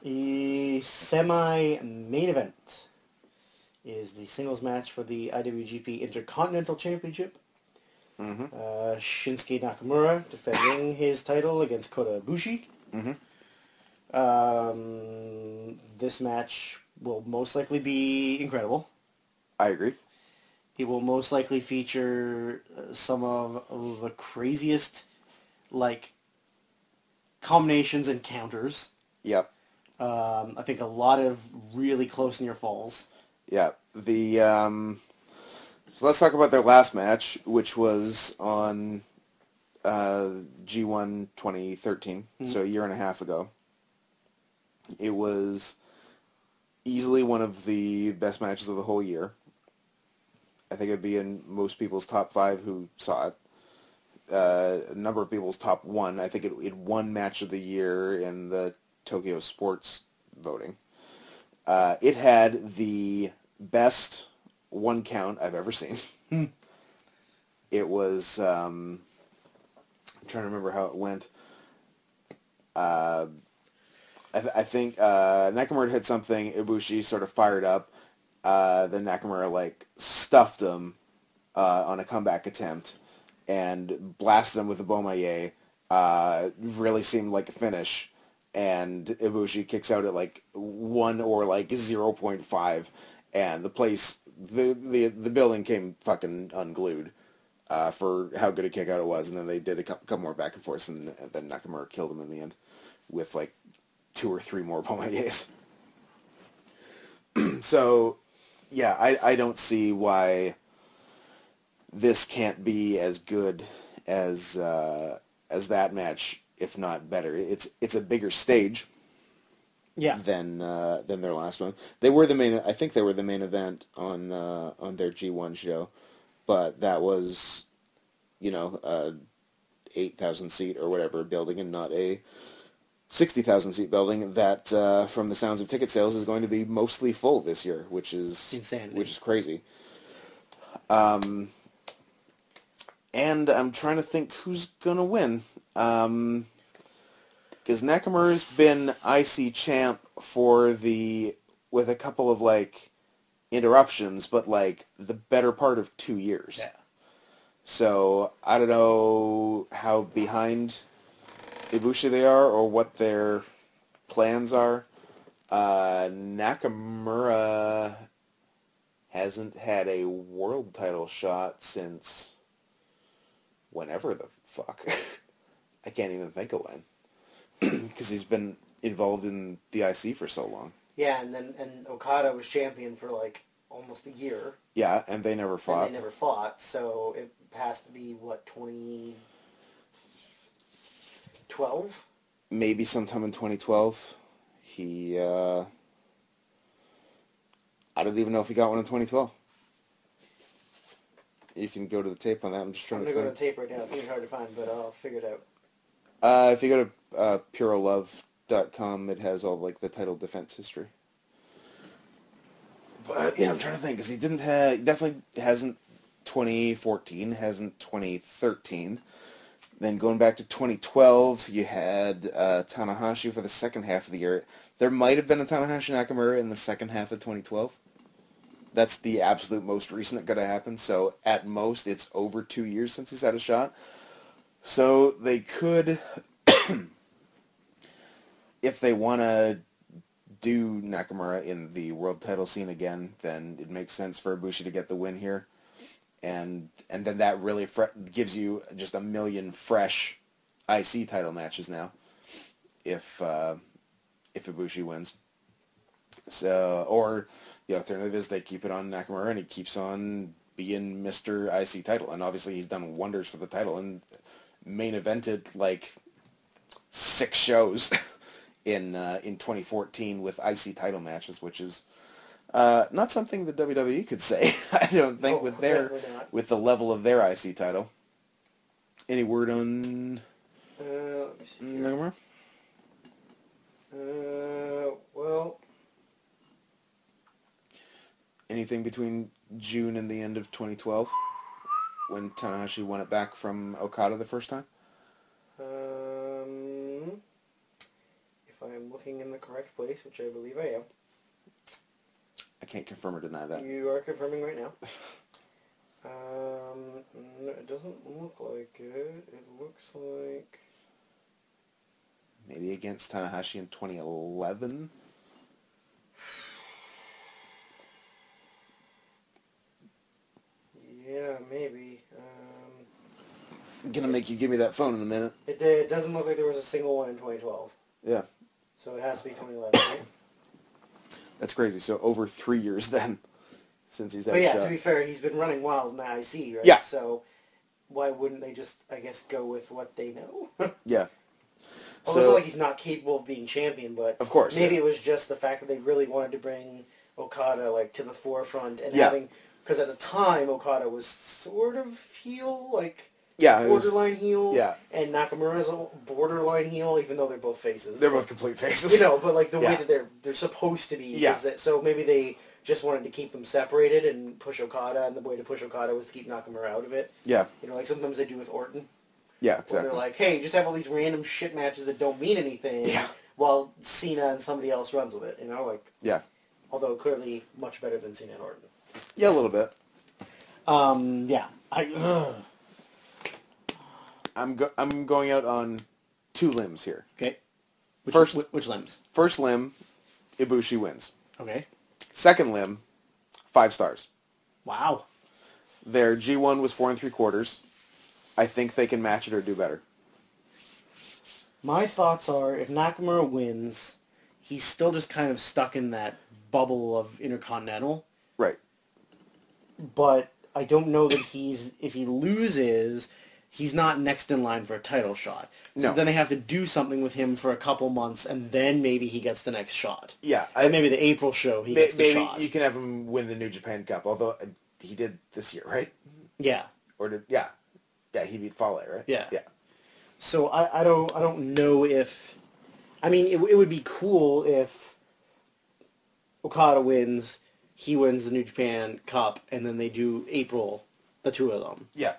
A semi-main event is the singles match for the IWGP Intercontinental Championship. Shinsuke Nakamura defending his title against Kota Ibushi. This match will most likely be incredible. I agree. It will most likely feature some of the craziest, like, combinations and counters. Yep. I think a lot of really close near falls. Yeah. So let's talk about their last match, which was on G1 2013, so a year and a half ago. It was easily one of the best matches of the whole year. I think it'd be in most people's top 5 who saw it. A number of people's top 1. I think it won match of the year in the Tokyo Sports voting. It had the best 1 count I've ever seen. It was, I'm trying to remember how it went. I think Nakamura hit something. Ibushi sort of fired up. Then Nakamura like stuffed him on a comeback attempt and blasted him with a Bomaye. Really seemed like a finish. And Ibushi kicks out at like 1 or like 0.5, and the place, the building came fucking unglued for how good a kick out it was. And then they did a couple more back and forth, and then Nakamura killed him in the end with like 2 or 3 more Bomayes. So, yeah, I don't see why this can't be as good as that match, if not better. It's a bigger stage. Yeah. Than their last one. They were the main. I think they were the main event on their G1 show, but that was, a 8,000 seat or whatever building, and not a 60,000 seat building that, from the sounds of ticket sales, is going to be mostly full this year, which is insanity. Which is crazy. And I'm trying to think who's gonna win. Because Nakamura's been IC champ with a couple of like interruptions, but like the better part of 2 years. Yeah. So I don't know how behind Ibushi they are or what their plans are. Nakamura hasn't had a world title shot since whenever the fuck. I can't even think of when. Because he's been involved in the IC for so long. Yeah, and Okada was champion for like almost a year. Yeah, and they never fought. So it has to be, what, 2012? Maybe sometime in 2012. I don't even know if he got one in 2012. You can go to the tape on that. I'm just trying to think. I'm going to go to the tape right now. It's going to be hard to find, but I'll figure it out. If you go to purolove.com, it has all like the title defense history. But yeah, I'm trying to think, because he definitely hasn't 2014, hasn't 2013. Then going back to 2012, you had Tanahashi for the second half of the year. There might have been a Tanahashi Nakamura in the second half of 2012. That's the absolute most recent that could have happened. So at most, it's over 2 years since he's had a shot. So they could, if they want to do Nakamura in the world title scene again, then it makes sense for Ibushi to get the win here. And then that really gives you just a million fresh IC title matches now, if Ibushi wins. So, or the alternative is they keep it on Nakamura and he keeps on being Mr. IC title. And obviously he's done wonders for the title and main evented like 6 shows in 2014 with IC title matches, which is not something the WWE could say. I don't think with the level of their IC title. Any word on let me see Nakamura? Well, anything between June and the end of 2012, when Tanahashi won it back from Okada the first time? If I am looking in the correct place, which I believe I am. I can't confirm or deny that. You are confirming right now. No, it doesn't look like it. It looks like... Maybe against Tanahashi in 2011? Yeah, maybe. I'm gonna make you give me that phone in a minute. It doesn't look like there was a single one in 2012. Yeah. So it has to be 2011, right? That's crazy. So over 3 years then, since he's had a shot. But yeah, to be fair, he's been running wild in the IC, right? Yeah. So why wouldn't they just, I guess, go with what they know? Yeah. Well, it's not like he's not capable of being champion, but of course, maybe it was just the fact that they really wanted to bring Okada like to the forefront and Yeah. having, because at the time Okada was sort of heel, like Yeah, borderline heel, yeah. and Nakamura's a borderline heel, even though they're both faces. They're both complete faces. But like the way Yeah. that they're supposed to be. Yeah. Is that, so maybe they just wanted to keep them separated and push Okada, and the way to push Okada was to keep Nakamura out of it. Yeah. Like sometimes they do with Orton. Yeah, Where exactly. they're like, hey, just have all these random shit matches that don't mean anything, while Cena and somebody else runs with it, like... Yeah. Although clearly much better than Cena and Orton. Yeah, a little bit. Yeah. I'm going out on 2 limbs here. Okay. Which limbs? First limb, Ibushi wins. Okay. Second limb, 5 stars. Wow. Their G1 was 4 3/4. I think they can match it or do better. My thoughts are, if Nakamura wins, he's still just kind of stuck in that bubble of Intercontinental. Right. But I don't know that if he loses, he's not next in line for a title shot. So then they have to do something with him for a couple months, and then maybe he gets the next shot. Yeah. And maybe the April show he gets the shot. Maybe you can have him win the New Japan Cup, although he did this year, right? Yeah. Yeah, he beat Fale, right? Yeah. Yeah. So I don't know if... I mean, it would be cool if Okada wins, he wins the New Japan Cup, and then they do April, the two of them. Yeah.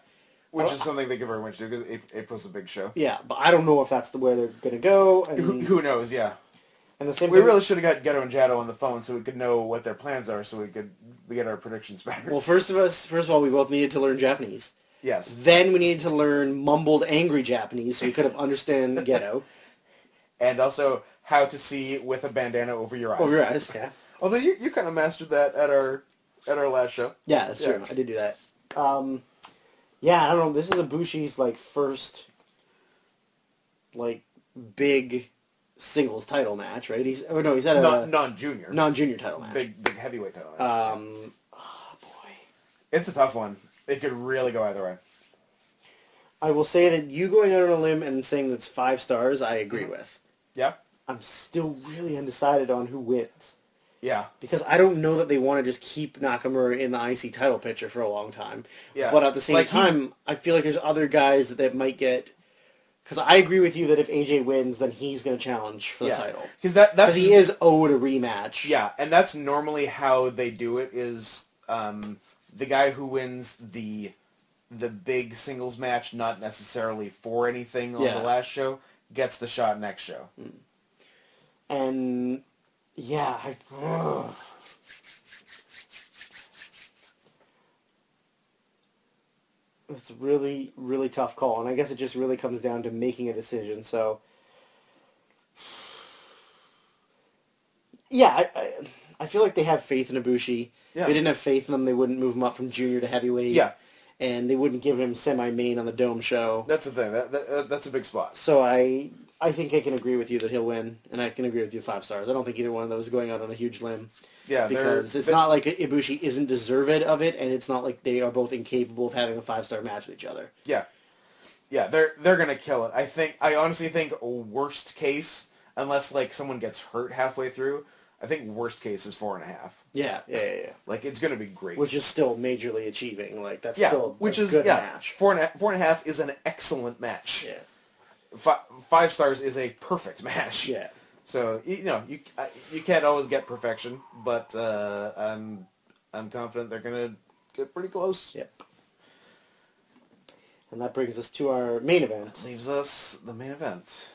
Which is something they could very much do, because April's a big show. Yeah, but I don't know if that's where they're going to go. And Who knows, yeah. And the same we really should have got Geto and Jado on the phone so we could know what their plans are, so we get our predictions better. Well, first of all, we both needed to learn Japanese. Yes. Then we needed to learn mumbled angry Japanese so we could have understand Geto. And also how to see with a bandana over your eyes. Over your eyes, yeah. Although you kind of mastered that at our last show. Yeah, that's true. I did do that. Yeah, I don't know. This is Ibushi's first big singles title match, right? He's at a non-junior title match. Big heavyweight title match. Oh boy, it's a tough one. It could really go either way. I will say that you going out on a limb and saying that's 5 stars, I agree with. Yeah. I'm still really undecided on who wins. Yeah. Because I don't know that they want to just keep Nakamura in the IC title picture for a long time. Yeah. But at the same time, I feel like there's other guys that might get... Because I agree with you that if AJ wins, then he's going to challenge for the title. Because he is owed a rematch. Yeah, and that's normally how they do it, is the guy who wins the big singles match, not necessarily for anything on the last show, gets the shot next show. And... yeah, it's a really, really tough call, and I guess it just really comes down to making a decision, so... yeah, I feel like they have faith in Ibushi. Yeah. If they didn't have faith in him, they wouldn't move him up from junior to heavyweight. Yeah. And they wouldn't give him semi-main on the Dome show. That's the thing. That's a big spot. So I think I can agree with you that he'll win, and I can agree with you 5 stars. I don't think either one of those is going out on a huge limb. Yeah, because it's not like Ibushi isn't deserved of it, and it's not like they are both incapable of having a 5-star match with each other. Yeah. Yeah, they're gonna kill it. I honestly think worst case, unless someone gets hurt halfway through, I think worst case is 4.5. Yeah. It's gonna be great. Which is still majorly achieving. That's still a good match. 4.5 is an excellent match. Yeah. 5 stars is a perfect match. Yeah. So you can't always get perfection, but I'm confident they're gonna get pretty close. Yep. And that brings us to our main event. That leaves us the main event.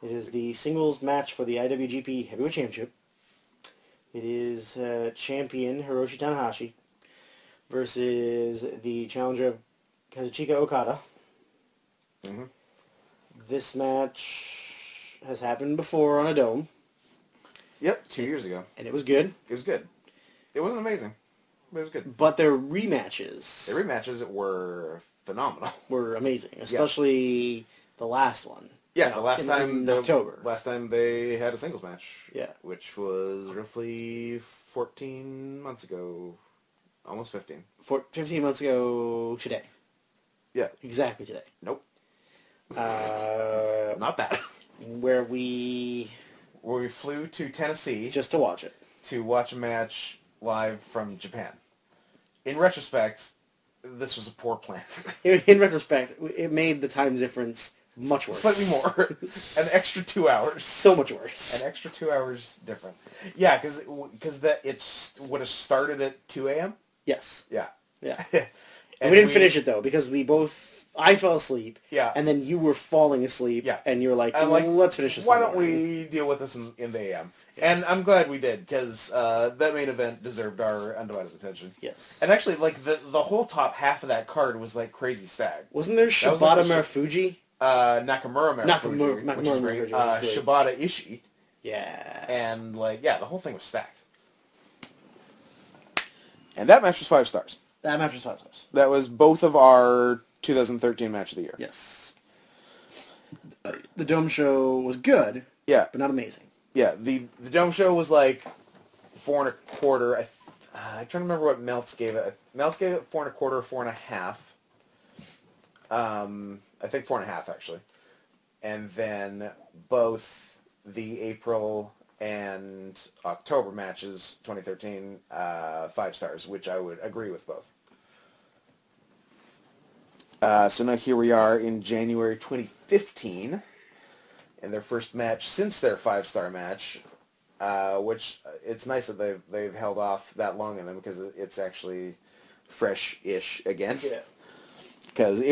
It is the singles match for the IWGP Heavyweight Championship. It is champion Hiroshi Tanahashi versus the challenger of Kazuchika Okada. Mm-hmm. This match has happened before on a Dome. Yep, 2 years ago. And it was good. It was good. It wasn't amazing, but it was good. But their rematches... Their rematches were phenomenal. Were amazing, especially the last one. Yeah, the last time in October. Last time they had a singles match. Yeah. Which was roughly 14 months ago. Almost 15. 15 months ago today. Yeah. Exactly today. Nope. Not that. Where we flew to Tennessee. Just to watch it. To watch a match live from Japan. In retrospect, this was a poor plan. In retrospect, it made the time difference much worse. Slightly more. An extra 2 hours. So much worse. An extra 2 hours different. Yeah, because it would have started at 2 a.m.? Yes. Yeah. Yeah. And we didn't finish it, though, because we both I fell asleep. Yeah. And then you were falling asleep. Yeah. And you were like, let's finish this. Why don't we deal with this in the AM? Yeah. And I'm glad we did, because that main event deserved our undivided attention. Yes. And actually, like, the whole top half of that card was, like, crazy stacked. Wasn't there Shibata Marufuji? Nakamura Marufuji, which is great. Shibata Ishii. Yeah. And, like, yeah, the whole thing was stacked. And that match was 5 stars. That match was 5 stars. That was both of our 2013 match of the year. Yes. The Dome show was good. Yeah. But not amazing. Yeah, the Dome show was like 4 1/4. I'm trying to remember what Meltz gave it. Meltz gave it 4 1/4, 4 1/2. I think 4 1/2 actually. And then both the April and October matches, 2013, 5 stars, which I would agree with both. So now here we are in January 2015, in their first match since their 5-star match, which it's nice that they've held off that long in them, because it's actually fresh-ish again. Yeah. Because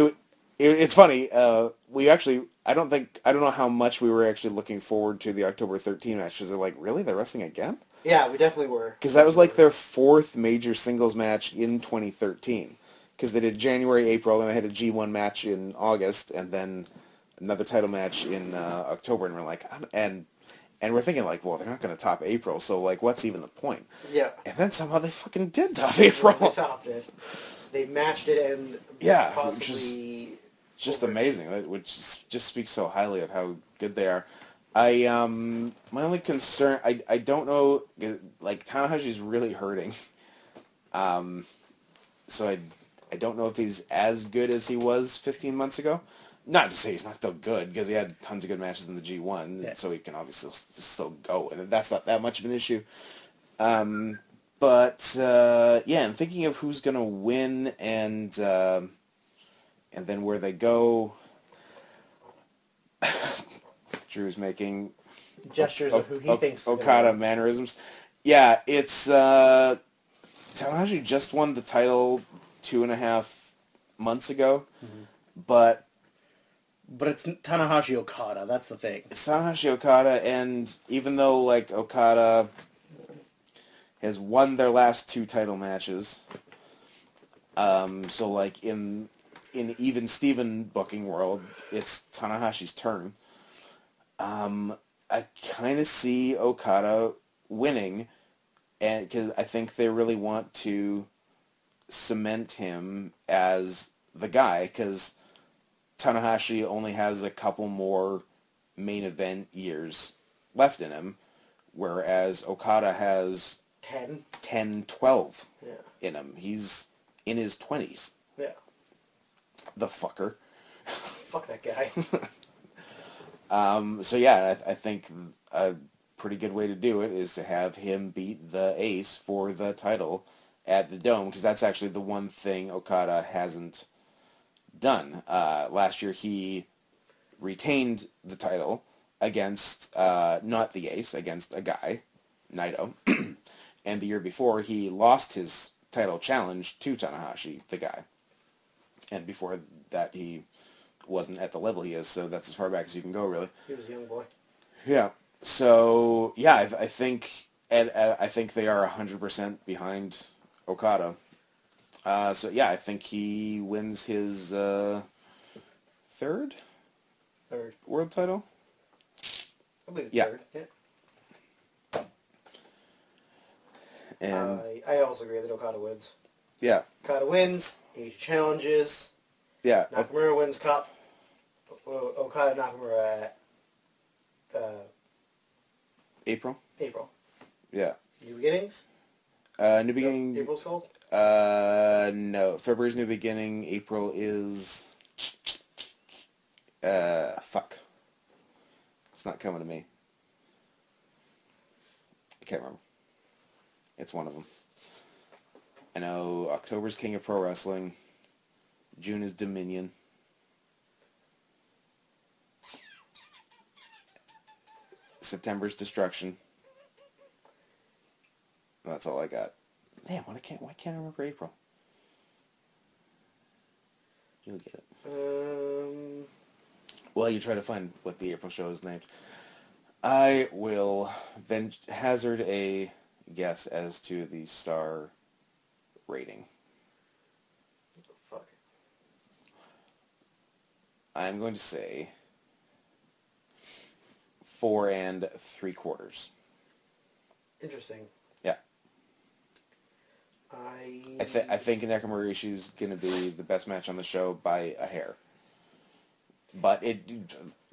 it's funny. We actually, I don't know how much we were actually looking forward to the October 13 match, because they're like, really, they're wrestling again? Yeah, we definitely were. Because that was like their 4th major singles match in 2013. Because they did January, April, and they had a G1 match in August, and then another title match in October, and we're like, and we're thinking like, well, they're not going to top April, so like, what's even the point? Yeah. And then somehow they fucking did top April. They topped it. They matched it, and possibly which is just amazing. Which just speaks so highly of how good they are. My only concern, I don't know, like Tanahashi's really hurting. So I don't know if he's as good as he was 15 months ago. Not to say he's not still good, because he had tons of good matches in the G1, so he can obviously still go, and that's not that much of an issue. But and thinking of who's gonna win and then where they go. Drew's making gestures of who he thinks Okada mannerisms. Yeah, it's Tanahashi just won the title 2.5 months ago, but it's Tanahashi Okada. That's the thing. It's Tanahashi Okada, and even though like Okada has won their last 2 title matches, so like in even Steven booking world, it's Tanahashi's turn. I kind of see Okada winning, and because I think they really want to cement him as the guy, because Tanahashi only has a couple more main event years left in him, whereas Okada has 10, 12 in him. He's in his 20s. Yeah. The fucker. Fuck that guy. So yeah, I think a pretty good way to do it is to have him beat the Ace for the title at the Dome, because that's actually the one thing Okada hasn't done. Last year he retained the title against, not the Ace, against a guy, Naito. And the year before he lost his title challenge to Tanahashi, the guy. And before that he wasn't at the level he is, so that's as far back as you can go, really. He was a young boy. Yeah. So, yeah, I think I think they are 100% behind Okada. So, yeah, I think he wins his third world title? I believe it's third, yeah. And I also agree that Okada wins. Yeah. Okada wins, Asia challenges. Yeah. Nakamura wins Cup. Okada Nakamura at April? April. Yeah. New Beginnings? New Beginning... April's called? No. February's New Beginning. April is... fuck. It's not coming to me. I can't remember. It's one of them. I know October's King of Pro Wrestling. June is Dominion. September's Destruction. That's all I got. Damn, why can't I remember April? You'll get it. While you try to find what the April show is named, I will then hazard a guess as to the star rating. Fuck. I'm going to say 4 3/4. Interesting. Yeah. I think Nakamura Ishii's going to be the best match on the show by a hair. But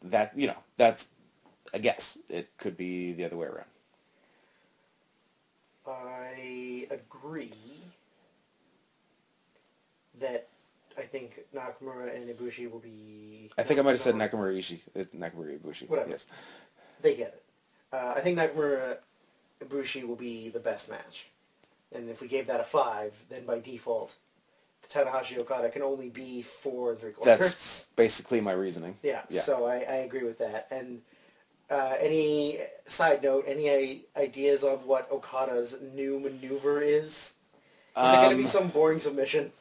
that's a guess. It could be the other way around. I agree that I think Nakamura and Ibushi will be... I think I might have said Nakamura Ishii. Nakamura Ibushi. Whatever. Yes. They get it. I think Nakamura Ibushi will be the best match. And if we gave that a 5, then by default, Tanahashi Okada can only be 4 3/4. That's basically my reasoning. Yeah. So I agree with that. And any side note, any ideas on what Okada's new maneuver is? Is it going to be some boring submission?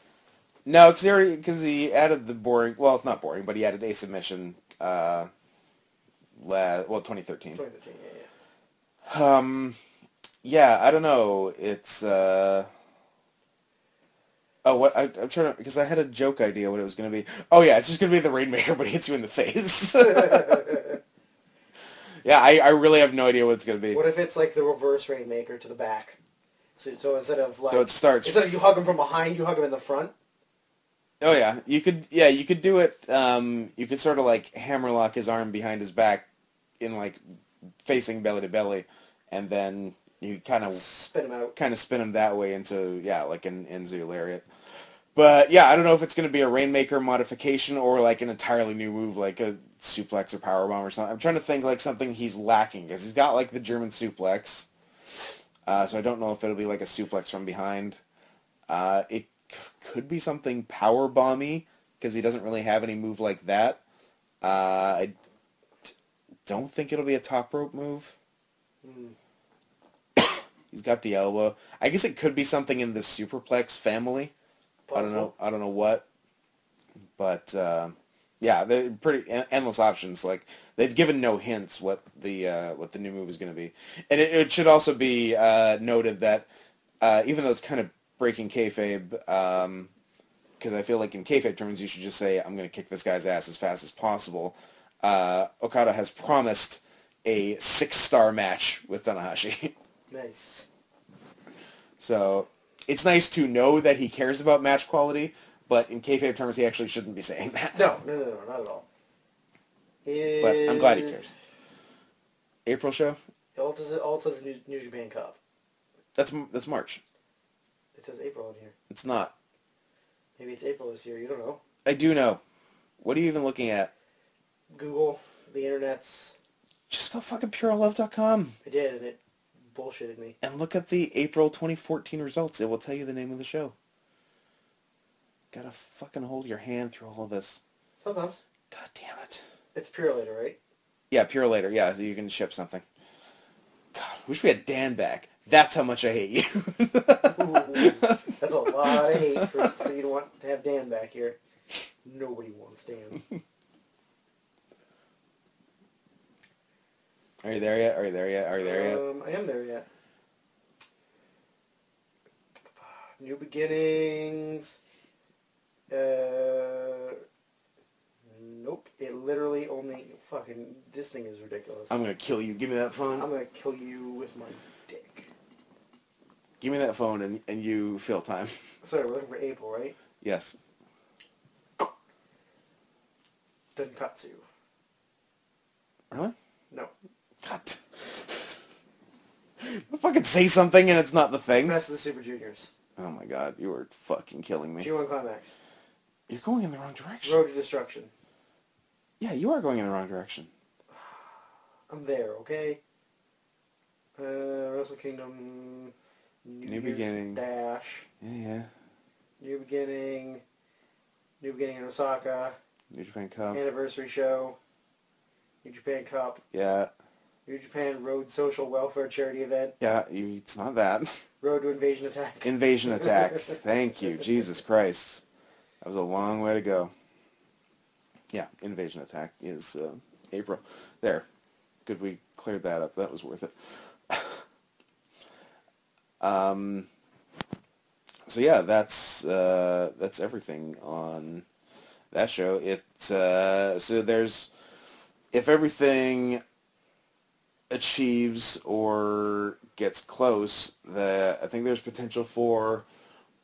No, because he added the boring... Well, it's not boring, but he added a submission, 2013. 2013, yeah. Yeah, I don't know. It's... I'm trying to... Because I had a joke idea what it was going to be. Oh, yeah, it's just going to be the Rainmaker, but he hits you in the face. Yeah, I really have no idea what it's going to be. What if it's like the reverse Rainmaker to the back? So instead of like... So it starts... Instead of you hug him from behind, you hug him in the front? Oh, yeah. You could do it... you could sort of like hammerlock his arm behind his back in like facing belly to belly, and then you kind of... Spin him out. Kind of spin him that way into, like an Enzu lariat. But, yeah, I don't know if it's going to be a Rainmaker modification or, like, an entirely new move, like a suplex or powerbomb or something. I'm trying to think, like, something he's lacking, because he's got, like, the German suplex. So I don't know if it'll be, like, a suplex from behind. It could be something powerbomby, because he doesn't really have any move like that. I don't think it'll be a top rope move. He's got the elbow. I guess it could be something in the superplex family. Possible. I don't know what, but yeah, they're pretty endless options. Like they've given no hints what the new move is going to be, and it should also be noted that even though it's kind of breaking kayfabe, because I feel like in kayfabe terms you should just say I'm going to kick this guy's ass as fast as possible. Okada has promised a 6-star match with Tanahashi. Nice. So. It's nice to know that he cares about match quality, but in kayfabe terms, he actually shouldn't be saying that. No, not at all. But I'm glad he cares. April show? All it says New Japan Cup. That's March. It says April on here. It's not. Maybe it's April this year. You don't know. I do know. What are you even looking at? Google, the internet's... Just go fucking purelove.com. I did, and it bullshitted me. And look up the April 2014 results. It will tell you the name of the show. Gotta fucking hold your hand through all of this. Sometimes. God damn it. It's Pure Later, right? Yeah, Pure Later. Yeah, so you can ship something. God, wish we had Dan back. That's how much I hate you. Ooh, that's a lot of hate for you to want to have Dan back here. Nobody wants Dan. Are you there yet? I am there yet. New beginnings. Nope. It literally only... Fucking... This thing is ridiculous. I'm gonna kill you. Give me that phone. I'm gonna kill you with my dick. Give me that phone and you fill time. Sorry, we're looking for April, right? Yes. Dunkatsu. Really? No. God. I'll fucking say something and it's not the thing. Best of the Super Juniors. Oh my god, you are fucking killing me. G1 Climax. You're going in the wrong direction. Road to Destruction. Yeah, you are going in the wrong direction. I'm there, okay? Wrestle Kingdom. New Beginning. Dash. Yeah. New Beginning. New Beginning in Osaka. New Japan Cup. Anniversary Show. New Japan Cup. Yeah. New Japan Road Social Welfare Charity Event. Yeah, it's not that. Road to Invasion Attack. Invasion Attack. Thank you. Jesus Christ. That was a long way to go. Yeah, Invasion Attack is April. There. Good we cleared that up. That was worth it. So yeah, that's everything on that show. So there's, if everything achieves or gets close, I think there's potential for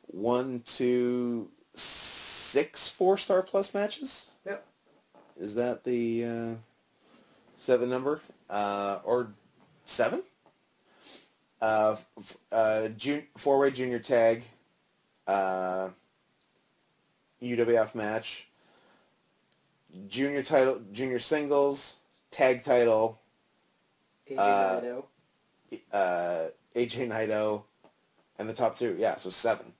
1, 2, 6 4-star plus matches. Yep. Is that the number? Or 7? 4-way junior tag, UWF match, junior title, junior singles, tag title, AJ Naito, and the top 2. Yeah, so 7.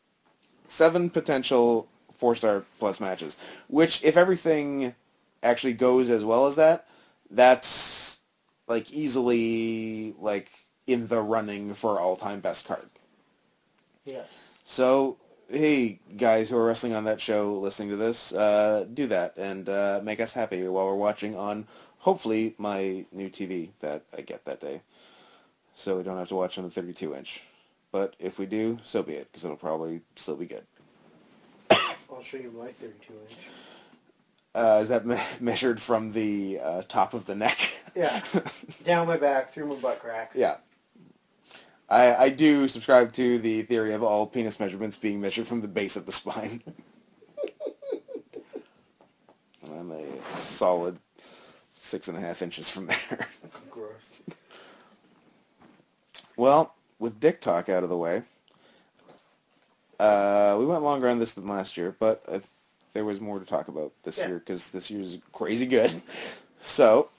7 potential 4-star plus matches, which, if everything actually goes as well as that, that's like easily like in the running for all-time best card. Yes. So, hey, guys who are wrestling on that show listening to this, do that and make us happy while we're watching on, hopefully, my new TV that I get that day. So we don't have to watch on the 32-inch. But if we do, so be it, because it'll probably still be good. I'll show you my 32-inch. Is that measured from the top of the neck? Yeah. Down my back, through my butt crack. Yeah. I do subscribe to the theory of all penis measurements being measured from the base of the spine. And I'm a solid 6.5 inches from there. Gross. Well, with dick talk out of the way, we went longer on this than last year, but there was more to talk about this year, because this year's crazy good. So,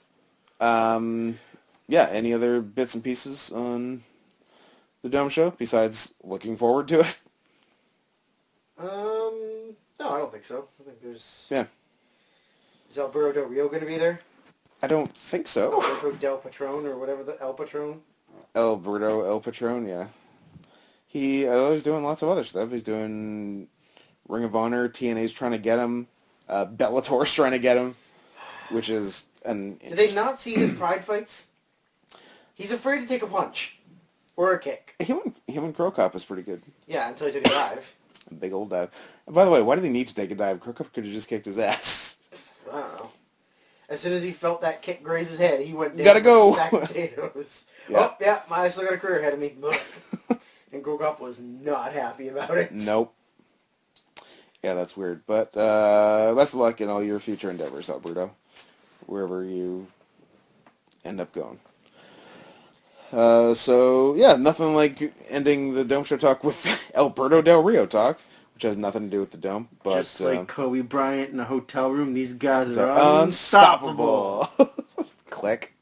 yeah, any other bits and pieces on the Dome Show besides looking forward to it? No, I don't think so. I think there's... Yeah. Is Alberto Del Rio going to be there? I don't think so. Alberto Del Patron, or whatever, the El Patron? Alberto El Patron, yeah. He's doing lots of other stuff. He's doing Ring of Honor, TNA's trying to get him, Bellator's trying to get him, which is an... Did they not see his Pride fights? He's afraid to take a punch. Or a kick. Him and Crow Cop is pretty good. Yeah, until he took a dive. A big old dive. And by the way, why did he need to take a dive? Crow Cop could have just kicked his ass. I don't know. As soon as he felt that kick graze his head, he went down. Gotta go! Sack of potatoes. Yeah. Oh, yeah, I still got a career ahead of me. And Crow Cop was not happy about it. Nope. Yeah, that's weird. But best of luck in all your future endeavors, Alberto. Wherever you end up going. So, yeah, nothing like ending the Dome Show talk with Alberto Del Rio talk, which has nothing to do with the Dome. But, just like Kobe Bryant in a hotel room, these guys are unstoppable. Click.